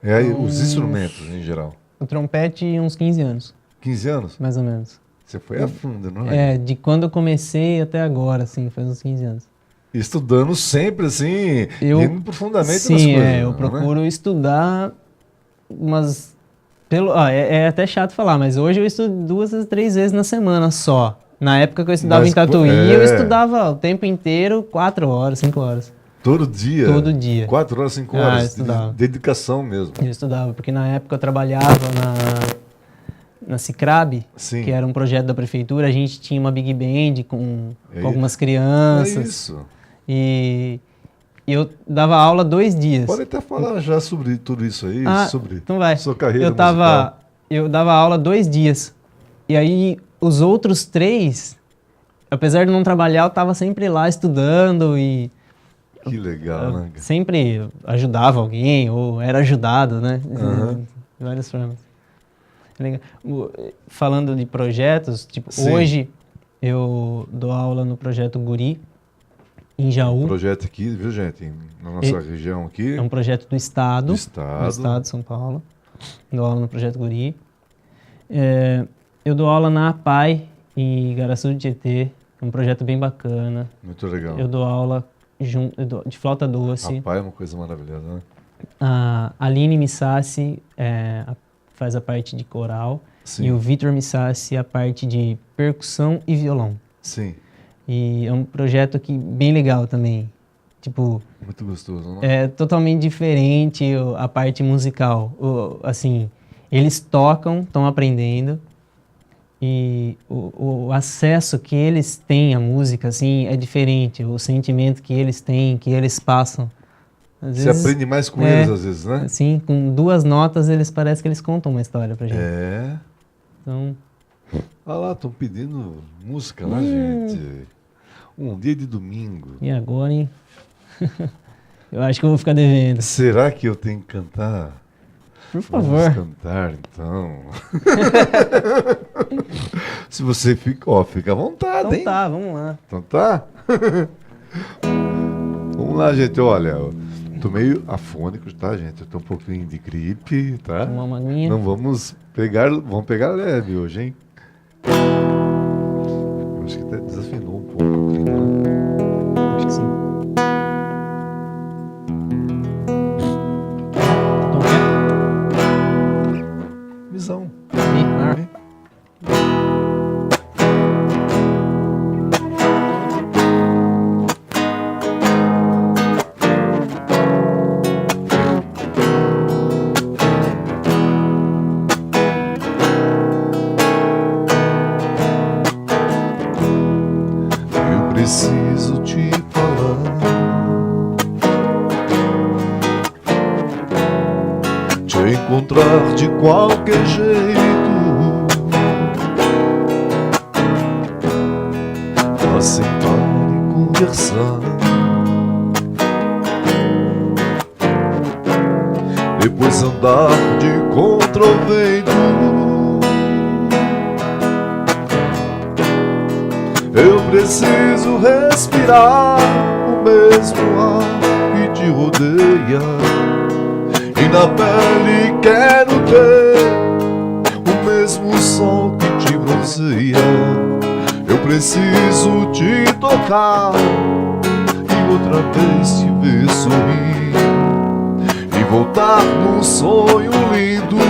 Aí, os instrumentos, em geral. O trompete, uns 15 anos, 15 anos? mais ou menos. Você foi a fundo, não é? De quando eu comecei até agora, assim, faz uns 15 anos. Estudando sempre, assim, indo profundamente sim, nas coisas. eu né? procuro estudar umas... é até chato falar, mas hoje eu estudo 2 a 3 vezes na semana só. Na época que eu estudava Mas, em Tatuí, é. eu estudava o tempo inteiro, 4 horas, 5 horas. Todo dia? Todo dia. 4 horas, 5 eu horas. de estudava. dedicação mesmo. Eu estudava, porque na época eu trabalhava na Cicrab, Sim. que era um projeto da prefeitura. A gente tinha uma big band com É algumas É crianças. isso. E eu dava aula 2 dias. Pode até falar já sobre tudo isso aí, sobre então vai. sua carreira musical. Eu dava aula 2 dias. E aí, os outros 3, apesar de não trabalhar, eu estava sempre lá estudando e Que legal, né? sempre ajudava alguém, ou era ajudado, né? Aham. De várias formas. Legal. Falando de projetos, tipo, Sim. hoje eu dou aula no projeto Guri, em Jaú. Projeto aqui, viu, gente? Na nossa região aqui. É um projeto do Estado. Do Estado. Do Estado de São Paulo. Dou aula no projeto Guri. Eu dou aula na APAI, em Igaraçu de Tietê. É um projeto bem bacana. Muito legal. Eu dou aula de flauta doce. Rapaz, é uma coisa maravilhosa, né? A Aline Missassi faz a parte de coral. Sim. E o Vitor Missassi a parte de percussão e violão. Sim. E é um projeto bem legal também. Tipo, Muito gostoso, né? é totalmente diferente a parte musical. Assim, eles tocam, estão aprendendo. E o acesso que eles têm à música, assim, é diferente. O sentimento que eles têm, que eles passam. Às Você vezes, aprende mais com eles, às vezes, né? assim, com 2 notas, parece que eles contam uma história pra gente. É. Então, Olha lá, estão pedindo música lá, gente. Um dia de domingo. e agora, hein? Eu acho que eu vou ficar devendo. Será que eu tenho que cantar? Por Vamos favor. cantar, então. Se você fica à vontade, Então hein? tá, vamos lá. Então tá? Vamos lá, gente. Olha, eu tô meio afônico, tá, gente? Eu tô um pouquinho de gripe, tá? Tomar uma aguinha. Não vamos pegar leve hoje, hein? Eu acho que até desafinou um pouco o clima. Acho que sim. Tom quer? Visão. Mi, mar. preciso te falar. Te encontrar de qualquer jeito, pra sentar e conversar. Depois andar de contra o vento. Eu preciso respirar o mesmo ar que te rodeia, e na pele quero ter o mesmo sol que te bronzeia. Eu preciso te tocar e outra vez te ver sorrir, e voltar num sonho lindo.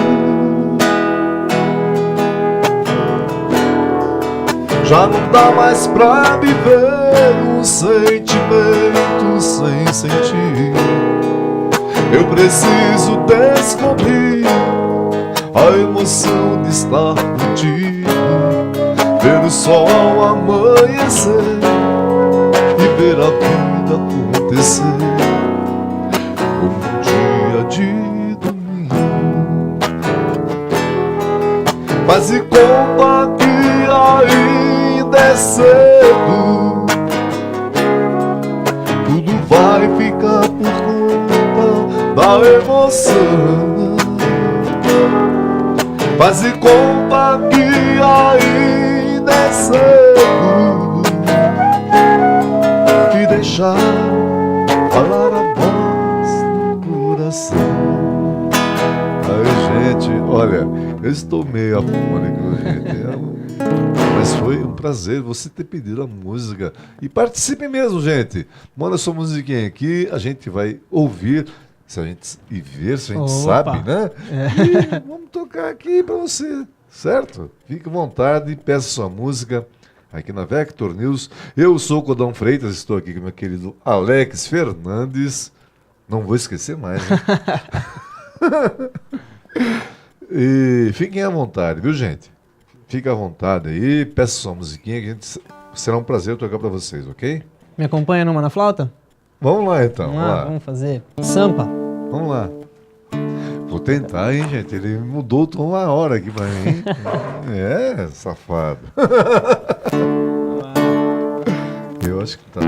Já não dá mais pra viver um sentimento sem sentir. Eu preciso descobrir a emoção de estar contigo, ver o sol amanhecer e ver a vida acontecer como um dia de domingo. Mas e conta que ainda é cedo, tudo vai ficar por conta da emoção. Mas e conta que ainda é cedo, e deixar falar a voz do coração. Aí, gente, olha, eu estou meio afônico, gente. Mas foi um prazer você ter pedido a música. E participe mesmo, gente. Manda sua musiquinha aqui, a gente vai ouvir se a gente, e ver se a gente sabe, né? E vamos tocar aqui para você, certo? Fique à vontade e peça sua música aqui na Vector News. Eu sou o Codão Freitas, estou aqui com meu querido Alex Fernandes. Não vou esquecer mais, né? E fiquem à vontade, viu, gente? Fique à vontade aí, peça sua musiquinha, que será um prazer tocar para vocês, ok? Me acompanha numa na flauta? Vamos lá, então. Vamos lá, vamos fazer Sampa. Vamos lá. Vou tentar, hein, gente? Ele mudou o tom na hora aqui pra mim. É, safado. Eu acho que tá.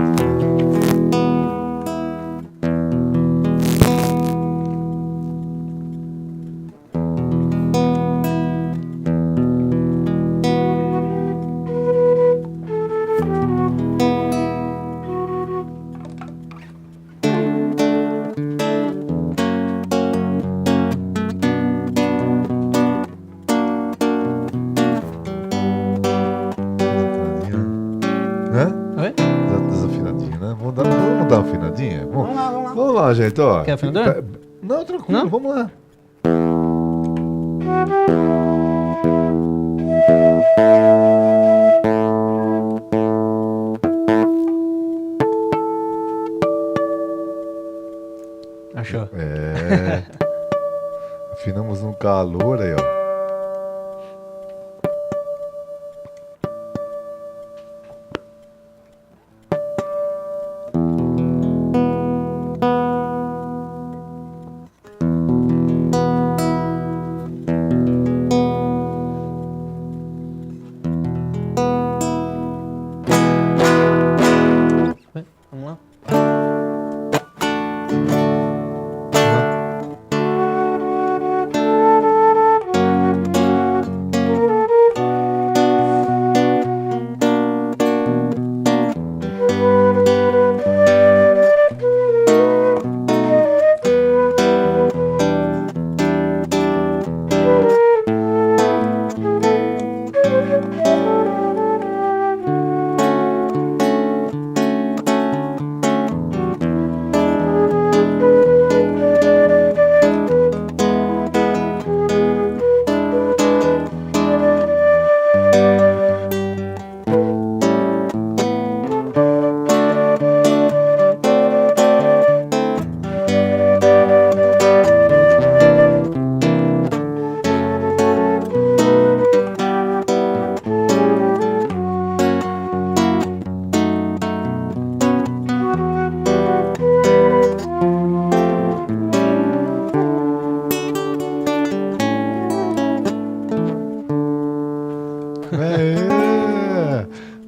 Vamos lá, gente, ó. Quer afinador? Não, tranquilo, não? Vamos lá. Achou? É. Afinamos no calor aí, ó.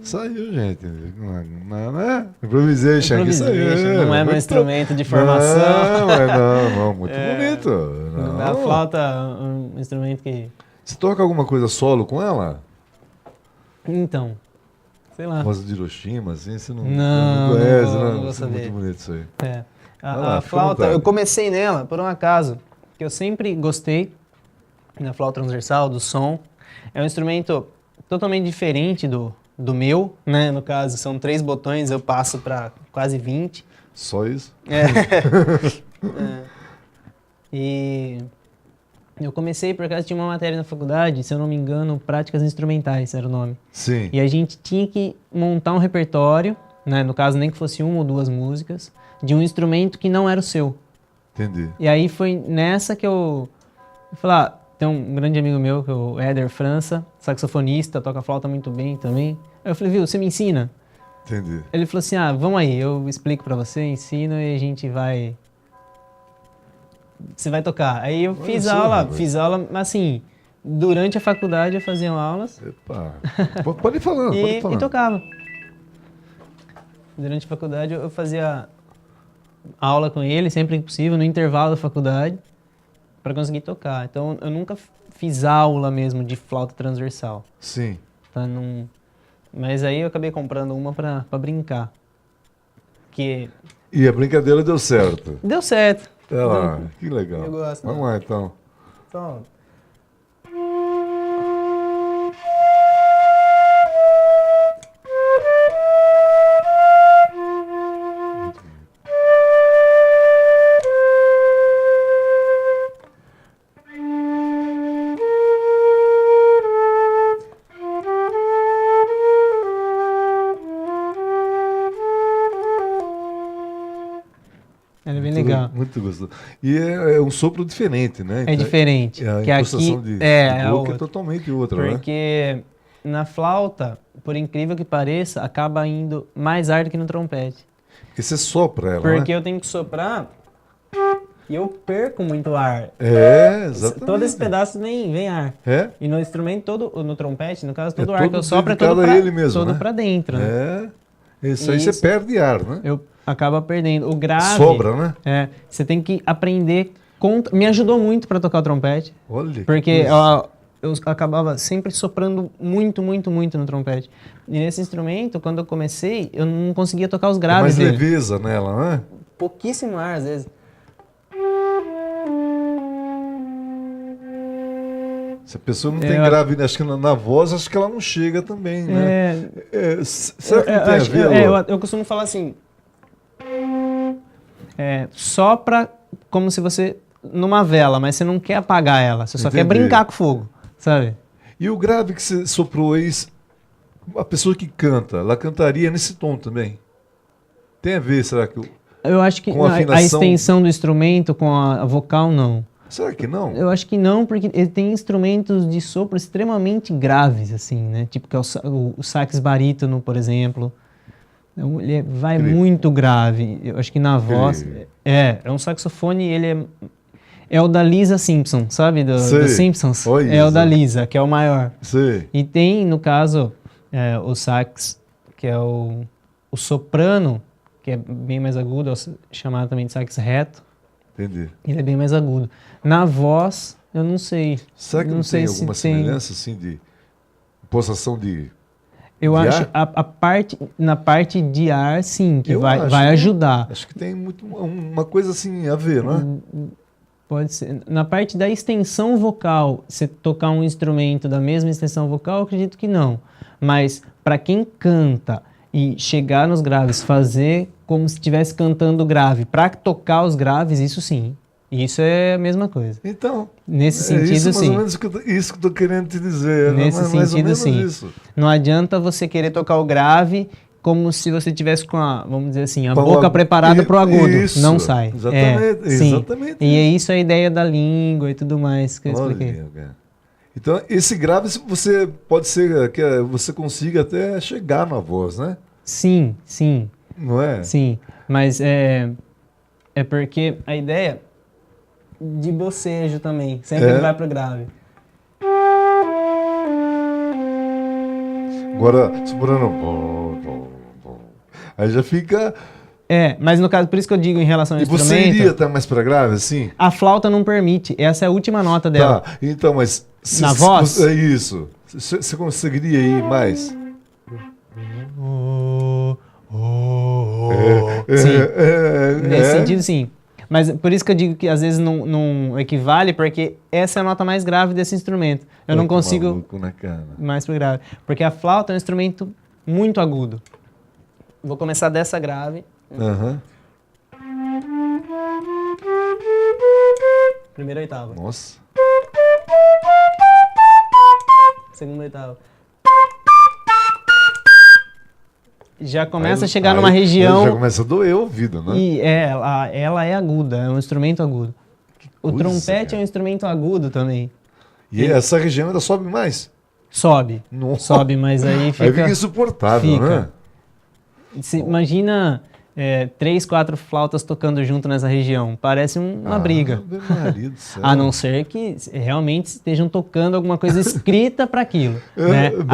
Saiu, gente. Não é? Improvisation aqui saiu. Não é meu instrumento de formação. Não. Muito bonito. A flauta é um instrumento que... Você toca alguma coisa solo com ela? Então, sei lá. Voz de Hiroshima, assim, você não conhece, não vou é saber. muito bonito isso aí. É. Lá, A flauta, vontade. eu comecei nela por um acaso, que eu sempre gostei da flauta transversal, do som. É um instrumento totalmente diferente do meu, né? No caso, são 3 botões, eu passo para quase 20. Só isso? E eu comecei por causa tinha uma matéria na faculdade, se eu não me engano, práticas instrumentais era o nome. Sim. E a gente tinha que montar um repertório, né? No caso, nem que fosse 1 ou 2 músicas, de um instrumento que não era o seu. Entendi. E aí foi nessa que eu falei, tem um grande amigo meu, que é o Éder França, saxofonista, toca flauta muito bem também. Aí eu falei, viu, você me ensina? Entendi. Ele falou assim, vamos aí, eu explico pra você, ensino e a gente vai... Você vai tocar. Aí eu fiz aula, assim, durante a faculdade eu fazia aulas. Epa. Pode ir falando, pode ir falando. E tocava. Durante a faculdade eu fazia aula com ele, sempre que possível, no intervalo da faculdade, para conseguir tocar. Então eu nunca fiz aula mesmo de flauta transversal. Sim. Tá? Mas aí eu acabei comprando uma para brincar. E a brincadeira deu certo. Deu certo. Olha lá, que legal. Eu gosto. Vamos lá então. Só... Ela é bem legal. Muito gostoso. E é um sopro diferente, né? É diferente. A que incrustação aqui de é boca é totalmente outra, né? Porque na flauta, por incrível que pareça, acaba indo mais ar do que no trompete. Porque você sopra ela, Porque né? eu tenho que soprar e eu perco muito ar. Exatamente. Todo esse pedaço vem ar. É? E no instrumento, no trompete, no caso, todo o ar todo que eu sopro é dedicado todo a pra, ele mesmo, todo né? pra dentro. Né? Isso aí você perde ar, né? Eu acabo perdendo. O grave... Sobra, né? Você tem que aprender... Me ajudou muito para tocar o trompete. Olha. Porque eu acabava sempre soprando muito no trompete. E nesse instrumento, quando eu comecei, eu não conseguia tocar os graves mais dele. leveza nela, né? Pouquíssimo ar, às vezes. Se a pessoa não tem grave, acho que na voz, acho que ela não chega também, né? Será que não tem a ver? Eu costumo falar assim... sopra como se você... numa vela, mas você não quer apagar ela. Você só quer brincar com fogo, sabe? E o grave que você soprou aí, a pessoa que canta, ela cantaria nesse tom também? Tem a ver, será que... Eu acho que a extensão do instrumento com a vocal, não. Será que não? Eu acho que não, porque ele tem instrumentos de sopro extremamente graves, assim, né? Tipo que é o sax barítono, por exemplo. Ele vai muito grave. Eu acho que na voz... É um saxofone, ele é o da Lisa Simpson, sabe? Do Simpsons. É o da Lisa, que é o maior. Sei. E tem, no caso, o sax, que é o soprano, que é bem mais agudo, é chamado também de sax reto. Entendi. Ele é bem mais agudo. Na voz, eu não sei. Será que não tem alguma semelhança, assim, de pulsação de... Eu acho na parte de ar, sim, que vai ajudar. Acho que tem uma coisa assim a ver, não é? Pode ser. Na parte da extensão vocal, você tocar um instrumento da mesma extensão vocal, eu acredito que não. Mas para quem canta e chegar nos graves, fazer como se estivesse cantando grave, para tocar os graves, isso sim. Isso é a mesma coisa. Então, nesse sentido, sim. Mais ou menos isso que eu tô querendo te dizer. Nesse sentido, sim. Isso. Não adianta você querer tocar o grave como se você tivesse com vamos dizer assim, a boca preparada para o agudo. Isso, não sai. Exatamente. E é isso a ideia da língua e tudo mais que eu expliquei. Então, esse grave você pode ser que você consiga até chegar na voz, né? Sim. Não é? Sim, mas é porque a ideia de bocejo também, sempre vai pro grave. Agora, soprano. Aí já fica. Mas no caso, por isso que eu digo em relação ao E você instrumento, iria estar mais pra grave, assim? a flauta não permite. Essa é a última nota dela. Tá, então, mas. Na voz? É isso. Você conseguiria ir mais? Sim. Nesse sentido, sim. Mas por isso que eu digo que às vezes não equivale, porque essa é a nota mais grave desse instrumento. Eu não consigo Maluco, né, cara? mais pro grave. Porque a flauta é um instrumento muito agudo. Vou começar dessa grave. Aham. Primeira oitava. Nossa. Segunda oitava. Já começa a chegar numa região... Já começa a doer o ouvido, né? E ela é aguda, é um instrumento agudo. O coisa, trompete cara. é um instrumento agudo também. E essa região ainda sobe mais. Sobe. Nossa. Sobe, mas aí fica... Aí fica insuportável, Fica. né? Imagina 3, 4 flautas tocando junto nessa região. Parece uma briga. Ave Maria do céu. A não ser que realmente estejam tocando alguma coisa escrita para aquilo. Né? Bom,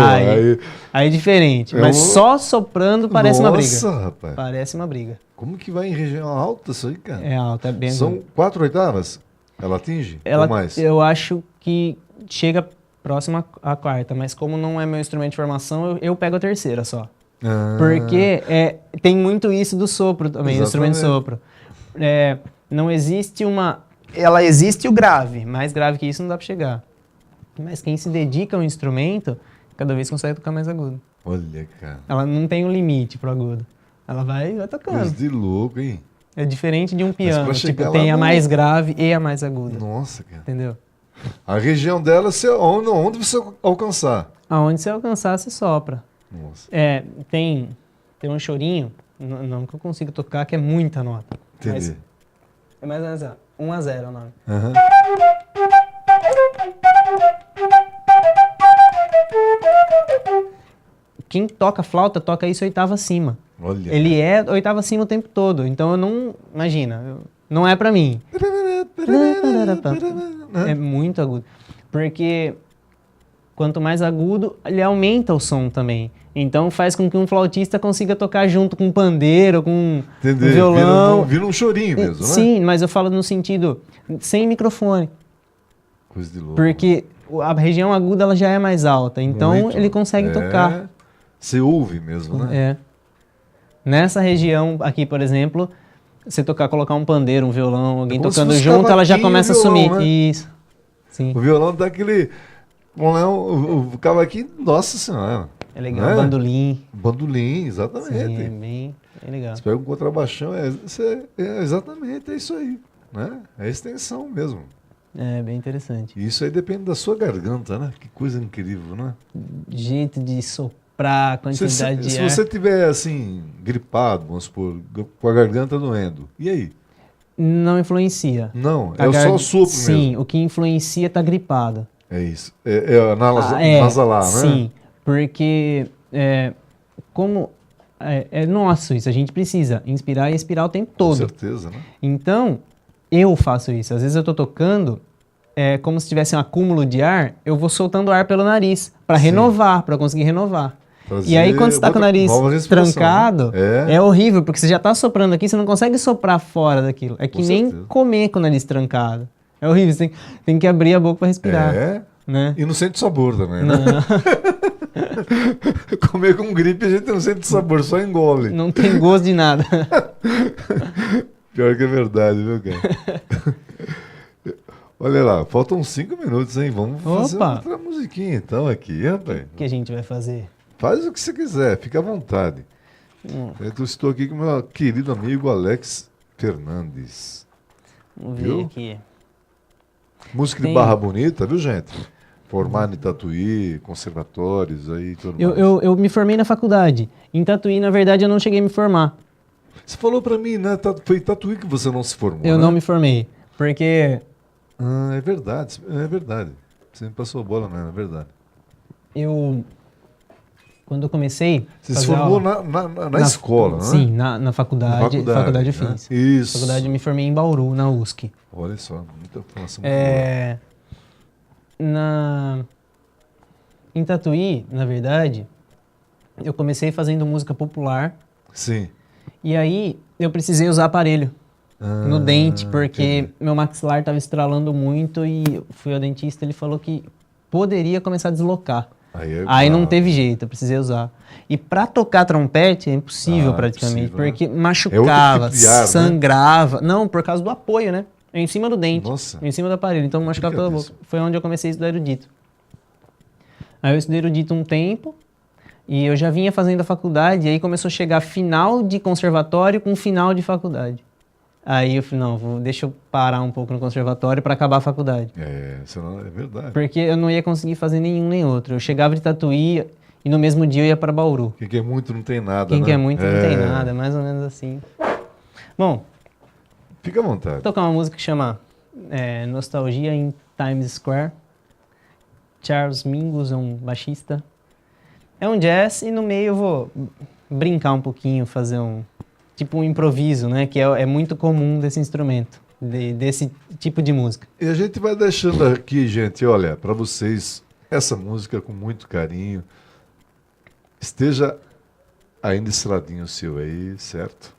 Aí é diferente. Mas só soprando parece uma briga. Nossa, rapaz. Parece uma briga. Como que vai em região alta isso aí, cara? É alta, é bem São agudo. 4 oitavas? Ela atinge? Ela, Ou mais? eu acho que chega próxima à quarta, mas como não é meu instrumento de formação, eu pego a terceira só. Ah, Porque tem muito isso do sopro também, do instrumento de sopro. Não existe uma... Ela existe o grave, mais grave que isso não dá pra chegar. Mas quem se dedica ao instrumento, cada vez consegue tocar mais agudo. olha, cara. Ela não tem um limite pro agudo. Ela vai tocando. Coisa de louco, hein? É diferente de um piano, pra chegar tipo, tem lá a no- mais grave e a mais aguda. Nossa, cara. Entendeu? A região dela, onde você alcançar. Aonde você alcançar, você sopra. Nossa. Tem um chorinho, não que eu consigo tocar, que é muita nota. Entendi. É mais ou menos 1-0 o nome. Aham. Quem toca flauta, toca isso oitava acima. Olha. Ele é oitava acima o tempo todo. Então eu não... Imagina, não é pra mim. É muito agudo. Porque quanto mais agudo, ele aumenta o som também. Então faz com que um flautista consiga tocar junto com um pandeiro, com um Entendeu? violão. Vira um chorinho mesmo, né? Sim, mas eu falo no sentido sem microfone. Coisa de louco. Porque a região aguda ela já é mais alta. Então Muito. ele consegue tocar. Você ouve mesmo, né? É. Nessa região aqui, por exemplo, você colocar um pandeiro, um violão, alguém como se tocando fosse junto, ela já cavaquinho começa e a violão, sumir. né? Isso. Sim. O violão dá aquele... O cavaquinho, nossa senhora. É legal. Né? Bandolim. Bandolim, Sim, exatamente. é bem legal. Você pega um contrabaixão, exatamente, é isso aí. Né? É a extensão mesmo. É bem interessante. E isso aí depende da sua garganta, né? Que coisa incrível, né? Jeito de soprar, quantidade de Se ar. você tiver, assim, gripado, vamos supor, com a garganta doendo, e aí? Não influencia. Não, A é só o gar- sopro Sim, mesmo. o que influencia tá gripado. É isso. É nasalar, né? Sim, porque como é nosso isso, a gente precisa inspirar e expirar o tempo Com todo. certeza, né? Então, eu faço isso. Às vezes eu tô tocando, como se tivesse um acúmulo de ar, eu vou soltando ar pelo nariz para Sim. renovar, para conseguir renovar. Trazer E aí, quando você tá com o nariz nova respiração, trancado, né? é horrível, porque você já tá soprando aqui, você não consegue soprar fora daquilo. É que Com nem certeza. comer com o nariz trancado. É horrível, você tem que abrir a boca para respirar. Né? E não sente sabor também, né? Não, Comer com gripe a gente não sente sabor, só engole. não tem gosto de nada. Pior que é verdade, viu, cara? Olha lá, faltam 5 minutos, hein? Vamos fazer Opa! outra musiquinha então aqui, rapaz. O que a gente vai fazer? Faz o que você quiser, fica à vontade. Eu estou aqui com meu querido amigo Alex Fernandes. Vamos ver Viu? aqui. Música de Tem- Barra Bonita, viu, gente? Formado em Tatuí, conservatórios aí, tudo mais. Eu me formei na faculdade. Em Tatuí, na verdade, eu não cheguei a me formar. Você falou pra mim, né? Foi em Tatuí que você não se formou, Eu né? não me formei. Porque Ah, é verdade, é verdade. Você me passou a bola, né? É verdade. quando eu comecei... Você se fazer formou aula- na escola, né? Sim, na faculdade. Faculdade eu né? fiz. Isso. Faculdade eu me formei em Bauru, na USC. Olha só, muita informação. Em Tatuí, na verdade, eu comecei fazendo música popular. Sim. E aí eu precisei usar aparelho no dente, porque entendi. meu maxilar estava estralando muito e eu fui ao dentista, ele falou que poderia começar a deslocar. Aí não teve jeito, eu precisei usar. E pra tocar trompete é impossível praticamente, impossível, né? porque machucava, outro tipo de ar, né? sangrava. Não, por causa do apoio, né? É em cima do dente, Nossa. em cima do aparelho, então machucava toda a boca. Foi onde eu comecei a estudar erudito. Aí eu estudei erudito um tempo, e eu já vinha fazendo a faculdade, e aí começou a chegar final de conservatório com final de faculdade. Aí eu falei, não, deixa eu parar um pouco no conservatório para acabar a faculdade. Senão é verdade. Porque eu não ia conseguir fazer nenhum nem outro. Eu chegava de Tatuí e no mesmo dia eu ia para Bauru. Quem quer muito não tem nada, Quem né? quer muito não tem nada, é mais ou menos assim. Bom, Fica à vontade. vou tocar uma música que chama Nostalgia em Times Square. Charles Mingus é um baixista. É um jazz e no meio eu vou brincar um pouquinho, fazer tipo um improviso, né? Que é muito comum desse instrumento, desse tipo de música. E a gente vai deixando aqui, gente, olha, para vocês, essa música com muito carinho. Esteja ainda esse ladinho seu aí, certo?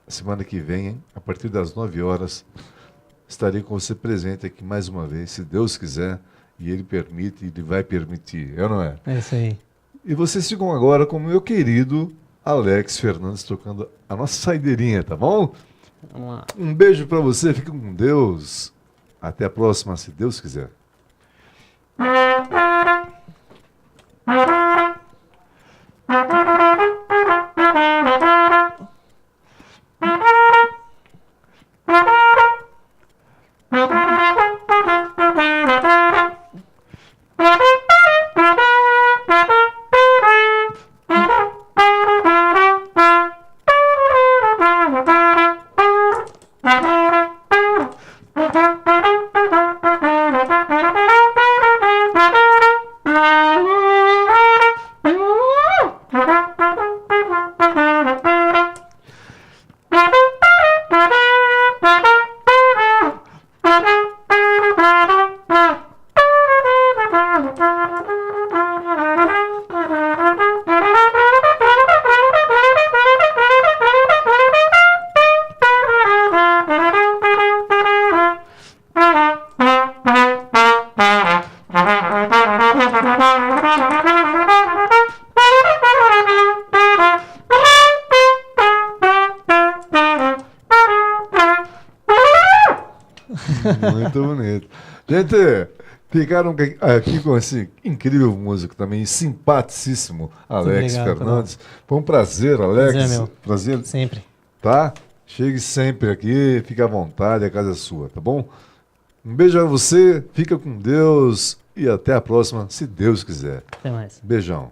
Semana que vem, hein, a partir das 9 horas, estarei com você presente aqui mais uma vez, se Deus quiser, e Ele permite, Ele vai permitir, é ou não é? É isso aí. E vocês ficam agora com o meu querido Alex Fernandes tocando a nossa saideirinha, tá bom? Vamos lá. Um beijo pra você, fica com Deus. Até a próxima, se Deus quiser. Muito bonito. Gente, ficaram aqui com esse incrível músico também, simpaticíssimo, Alex obrigado, Fernandes. Foi um prazer, Alex. Prazer, meu. Prazer, Sempre. tá? Chegue sempre aqui, fique à vontade, a casa é sua, tá bom? Um beijo a você, fica com Deus e até a próxima, se Deus quiser. Até mais. Beijão.